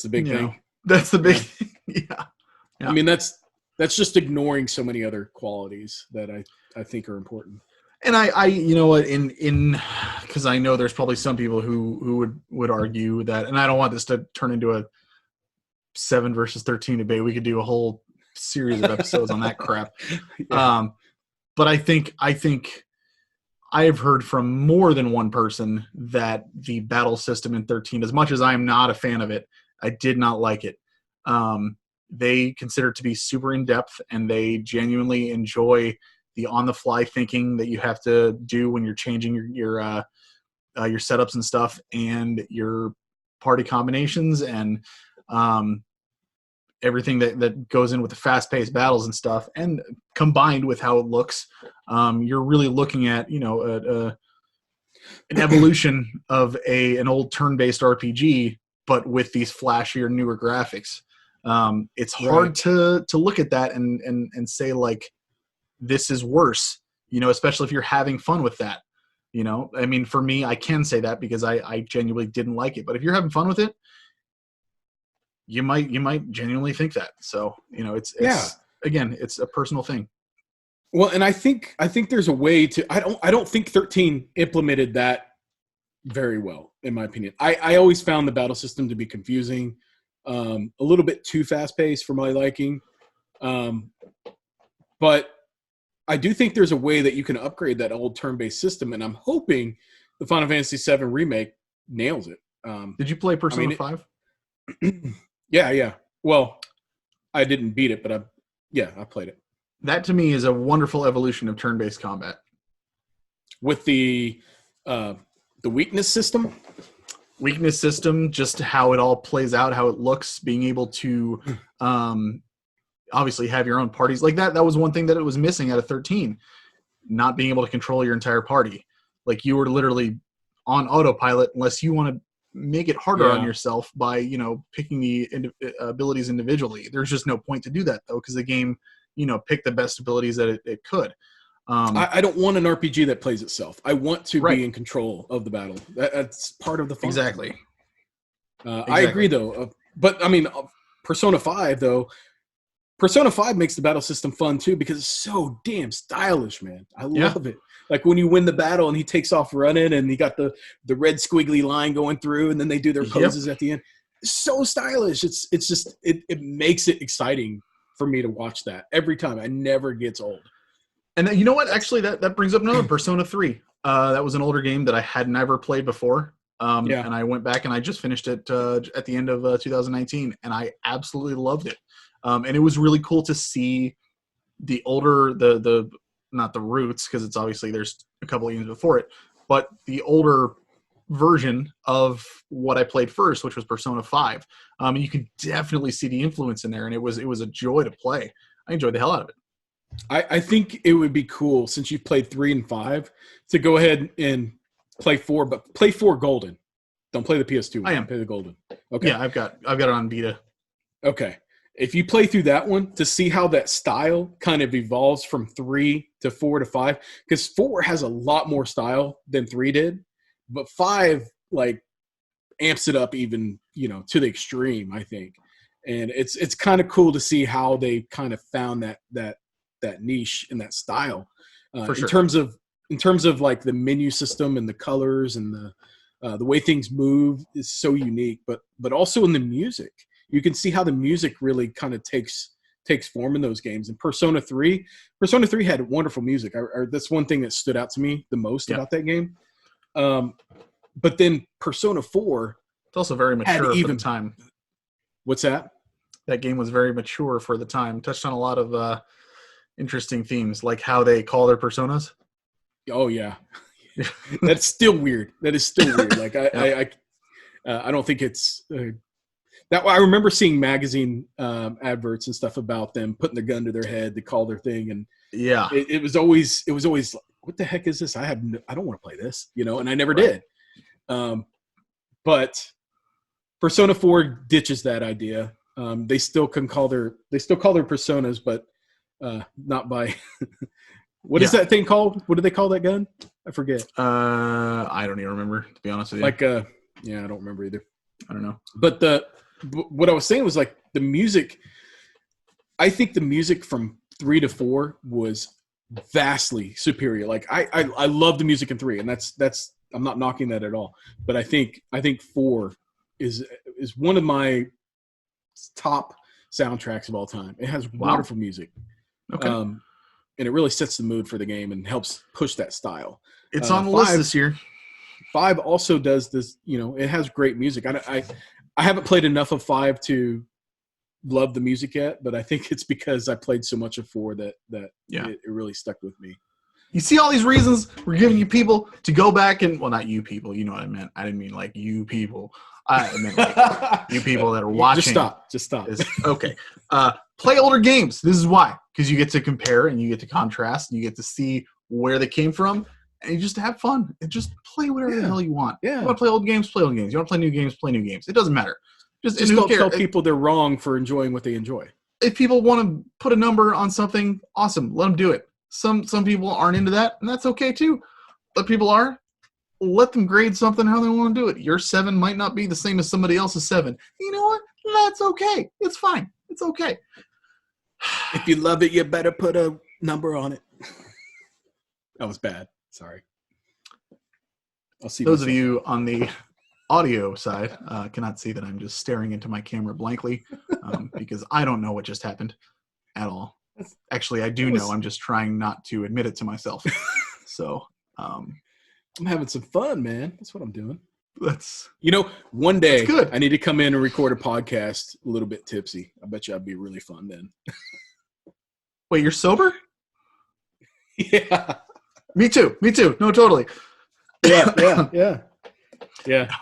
big thing. Know, that's the big thing. Yeah. I mean, that's just ignoring so many other qualities that I think are important. And I you know what, in because I know there's probably some people who would argue that, and I don't want this to turn into a 7 versus 13 debate. We could do a whole series of episodes on that crap. Yeah. But I think I have heard from more than one person that the battle system in 13, as much as I am not a fan of it, I did not like it. They consider it to be super in depth, and they genuinely enjoy the on-the-fly thinking that you have to do when you're changing your setups and stuff, and your party combinations, and everything that goes in with the fast-paced battles and stuff, and combined with how it looks, you're really looking at, you know, an evolution of an old turn-based RPG, but with these flashier, newer graphics. It's hard to look at that and say like, this is worse, you know, especially if you're having fun with that. You know, I mean, for me, I can say that because I genuinely didn't like it. But if you're having fun with it, you might genuinely think that. So, you know, it's again, it's a personal thing. Well, and I think there's a way to. I don't think 13 implemented that very well, in my opinion. I always found the battle system to be confusing, a little bit too fast paced for my liking, but I do think there's a way that you can upgrade that old turn-based system, and I'm hoping the Final Fantasy VII Remake nails it. Did you play Persona 5? Yeah. Well, I didn't beat it, but I played it. That to me is a wonderful evolution of turn-based combat. With the weakness system? Weakness system, just how it all plays out, how it looks, being able to obviously have your own parties like that. That was one thing that it was missing out of 13, not being able to control your entire party. Like, you were literally on autopilot unless you want to make it harder on yourself by, you know, picking the abilities individually. There's just no point to do that though, because the game, you know, picked the best abilities that it could. I don't want an RPG that plays itself. I want to be in control of the battle. That's part of the fun. Exactly. I agree though. But I mean, Persona 5 though, Persona 5 makes the battle system fun too because it's so damn stylish, man. I love it. Like when you win the battle and he takes off running and he got the red squiggly line going through and then they do their poses at the end. It's so stylish. It's just it makes it exciting for me to watch that every time. It never gets old. And then, you know what? Actually, that brings up another Persona 3. That was an older game that I had never played before. And I went back and I just finished it at the end of 2019, and I absolutely loved it. And it was really cool to see the older, the not the roots, because it's obviously there's a couple of games before it, but the older version of what I played first, which was Persona 5. And you can definitely see the influence in there, and it was a joy to play. I enjoyed the hell out of it. I think it would be cool, since you've played 3 and 5, to go ahead and play 4, but play 4 Golden. Don't play the PS2 one. I am. Play the Golden. Okay. Yeah, I've got it on Vita. Okay. If you play through that one to see how that style kind of evolves from 3 to 4 to 5, because 4 has a lot more style than 3 did, but 5 like amps it up even, to the extreme, I think. And it's kind of cool to see how they kind of found that niche and that style. For sure. In terms of like the menu system and the colors and the way things move is so unique, but also in the music. You can see how the music really kind of takes form in those games. And Persona 3 had wonderful music. That's one thing that stood out to me the most about that game. But then Persona 4, it's also very mature for the time. What's that? That game was very mature for the time. Touched on a lot of interesting themes, like how they call their personas. Oh yeah, that's still weird. That is still weird. Like I don't think it's that. I remember seeing magazine adverts and stuff about them putting the gun to their head to call their thing, and yeah, it was always like, what the heck is this? I don't want to play this, and I never did. But Persona 4 ditches that idea. They still call their personas, but not by. What is that thing called? What do they call that gun? I forget. I don't even remember, to be honest with you. I don't remember either. I don't know. But what I was saying was like the music. I think the music from 3 to 4 was vastly superior. Like I love the music in 3, and that's I'm not knocking that at all. But I think 4 is one of my top soundtracks of all time. It has wonderful music. Okay. And it really sets the mood for the game and helps push that style. It's on the list this year. 5 also does this, it has great music. I haven't played enough of 5 to love the music yet, but I think it's because I played so much of 4 that it really stuck with me. You see all these reasons we're giving you people to go back and, well, not you people, you know what I meant. I didn't mean like you people. I meant like you people that are watching. Just stop. Okay. Play older games. This is why. Because you get to compare and you get to contrast and you get to see where they came from, and you just have fun and just play whatever the hell you want. Yeah. You want to play old games, play old games. You want to play new games, play new games. It doesn't matter. Just don't tell people they're wrong for enjoying what they enjoy. If people want to put a number on something, awesome. Let them do it. Some people aren't into that, and that's okay too. But people are. Let them grade something how they want to do it. Your 7 might not be the same as somebody else's 7. You know what? That's okay. It's fine. It's okay. If you love it, you better put a number on it. That was bad. Sorry. I'll see. Those of you on the audio side cannot see that I'm just staring into my camera blankly because I don't know what just happened at all. Actually, I do know. I'm just trying not to admit it to myself. So I'm having some fun, man. That's what I'm doing. That's one day good. I need to come in and record a podcast a little bit tipsy. I bet you that'd be really fun then. Wait, you're sober? Yeah. Me too. No, totally. Yeah.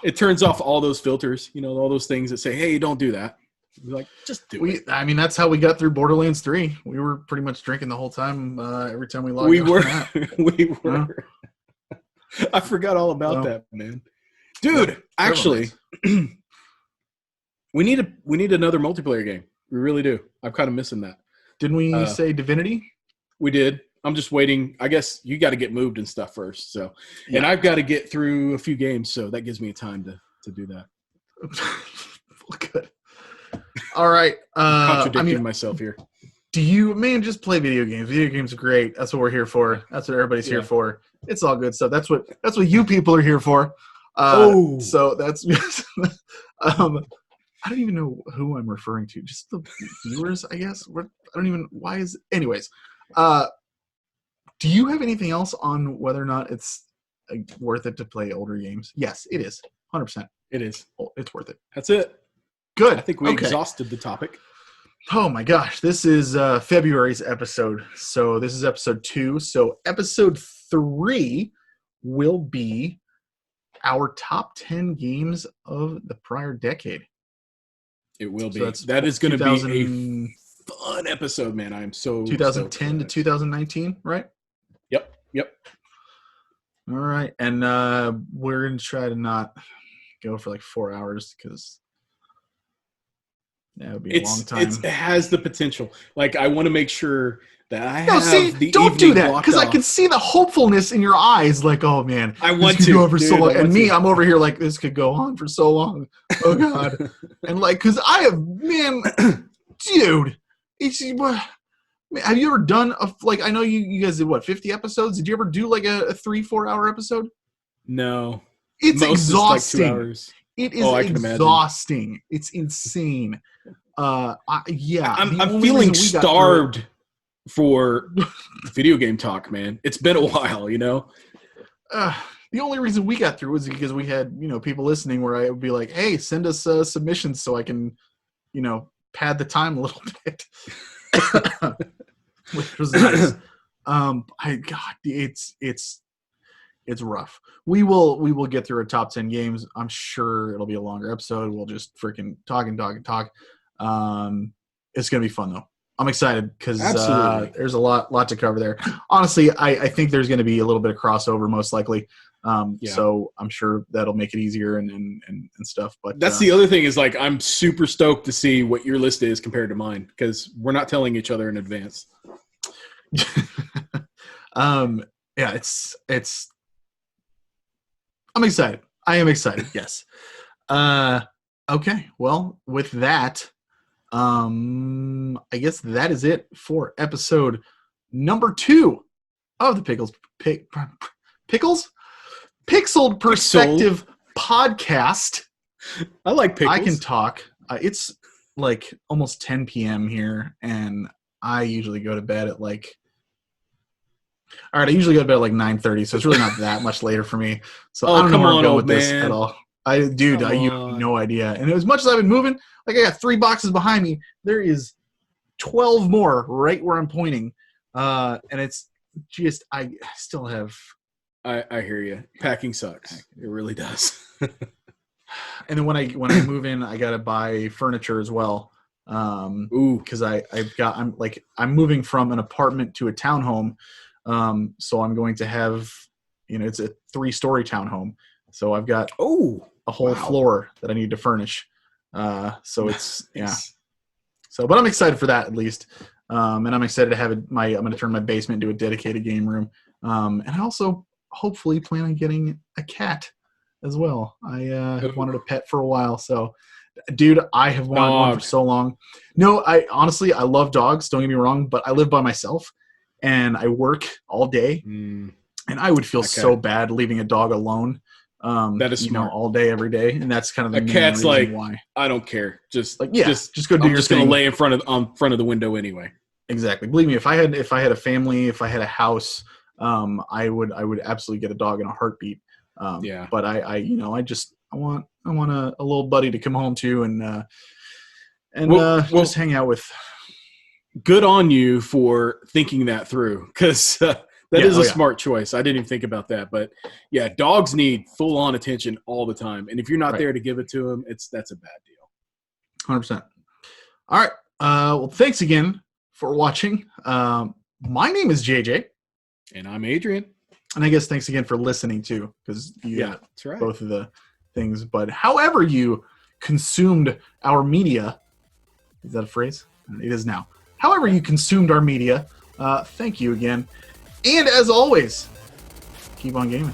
It turns off all those filters, all those things that say, hey, don't do that. We're like, just do it. I mean, that's how we got through Borderlands 3. We were pretty much drinking the whole time every time we logged on. We were. I forgot all about that, man. Dude, actually, we need another multiplayer game. We really do. I'm kind of missing that. Didn't we say Divinity? We did. I'm just waiting. I guess you got to get moved and stuff first. So, and I've got to get through a few games, so that gives me time to do that. Good. All right. Contradicting myself here. Do you, just play video games? Video games are great. That's what we're here for. That's what everybody's here for. It's all good stuff. That's what you people are here for. So that's I don't even know who I'm referring to. Just the viewers, I guess. Anyways. Do you have anything else on whether or not it's worth it to play older games? Yes, it is. 100%. It is. It's worth it. That's it. Good. I think we exhausted the topic. Oh my gosh, this is February's episode. So this is episode 2. So episode 3 will be our top 10 games of the prior decade. It will be. So That is going to be a fun episode, man. I am so 2010 to 2019, right? Yep. All right, and we're going to try to not go for like 4 hours because that would be a long time. It has the potential. Like, I want to make sure that I No, have see, the don't do evening that blocked because I off. can see the hopefulness in your eyes. Like, oh man, I want this to could go on for so dude, long. I want And me, to. I'm over here like this could go on for so long. Oh god, and like, because I have, man, dude, it's. Have you ever done like? I know you guys did what 50 episodes. Did you ever do like a 3-4 hour episode? No, It's most exhausting. is like 2 hours. It is I can exhausting. It's insane. Yeah, I'm feeling starved for video game talk, man. It's been a while, you know. The only reason we got through was because we had, people listening where I would be like, hey, send us submissions so I can, pad the time a little bit. Which was nice. It's rough. We will get through our top 10 games. I'm sure it'll be a longer episode. We'll just freaking talk. It's going to be fun though. I'm excited because there's a lot to cover there. Honestly, I think there's going to be a little bit of crossover most likely. So I'm sure that'll make it easier and stuff. But that's the other thing is like I'm super stoked to see what your list is compared to mine because we're not telling each other in advance. Yeah, it's. I'm excited. I am excited. Yes. Okay. Well, with that, I guess that is it for episode number 2 of the Pixeled Perspective podcast. I like pickles. I can talk. It's like almost 10 p.m. here, and I usually go to bed at like. All right, I usually go to bed at like 9:30, so it's really not that much later for me. So I don't know where I'm going with this at all. You have no idea. And as much as I've been moving, like I got 3 boxes behind me, there is 12 more right where I'm pointing, and it's just I still have. I hear you. Packing sucks. It really does. And then when I move in, I gotta buy furniture as well. Because I'm moving from an apartment to a townhome. So I'm going to have, it's a 3-story townhome. So I've got a whole floor that I need to furnish. So it's So, but I'm excited for that at least. And I'm excited to have I'm going to turn my basement into a dedicated game room. And I also hopefully plan on getting a cat as well. I have wanted a pet for a while. So, dude, I have wanted one for so long. No, I love dogs. Don't get me wrong, but I live by myself. And I work all day, and I would feel so bad leaving a dog alone. That is smart. All day, every day, and that's kind of the main cat's reason like, why. I don't care. Just go do your thing. I'm just gonna lay in front of the window anyway. Exactly. Believe me, if I had a family, if I had a house, I would absolutely get a dog in a heartbeat. But I want a little buddy to come home to and just hang out with. Good on you for thinking that through, because that is a smart choice. I didn't even think about that, but yeah, dogs need full-on attention all the time, and if you're not there to give it to them, that's a bad deal. 100%. All right. Well, thanks again for watching. My name is JJ, and I'm Adrian, and I guess thanks again for listening too, because you got that's right. Both of the things. But however you consumed our media, is that a phrase? It is now. However you consumed our media, thank you again. And as always, keep on gaming.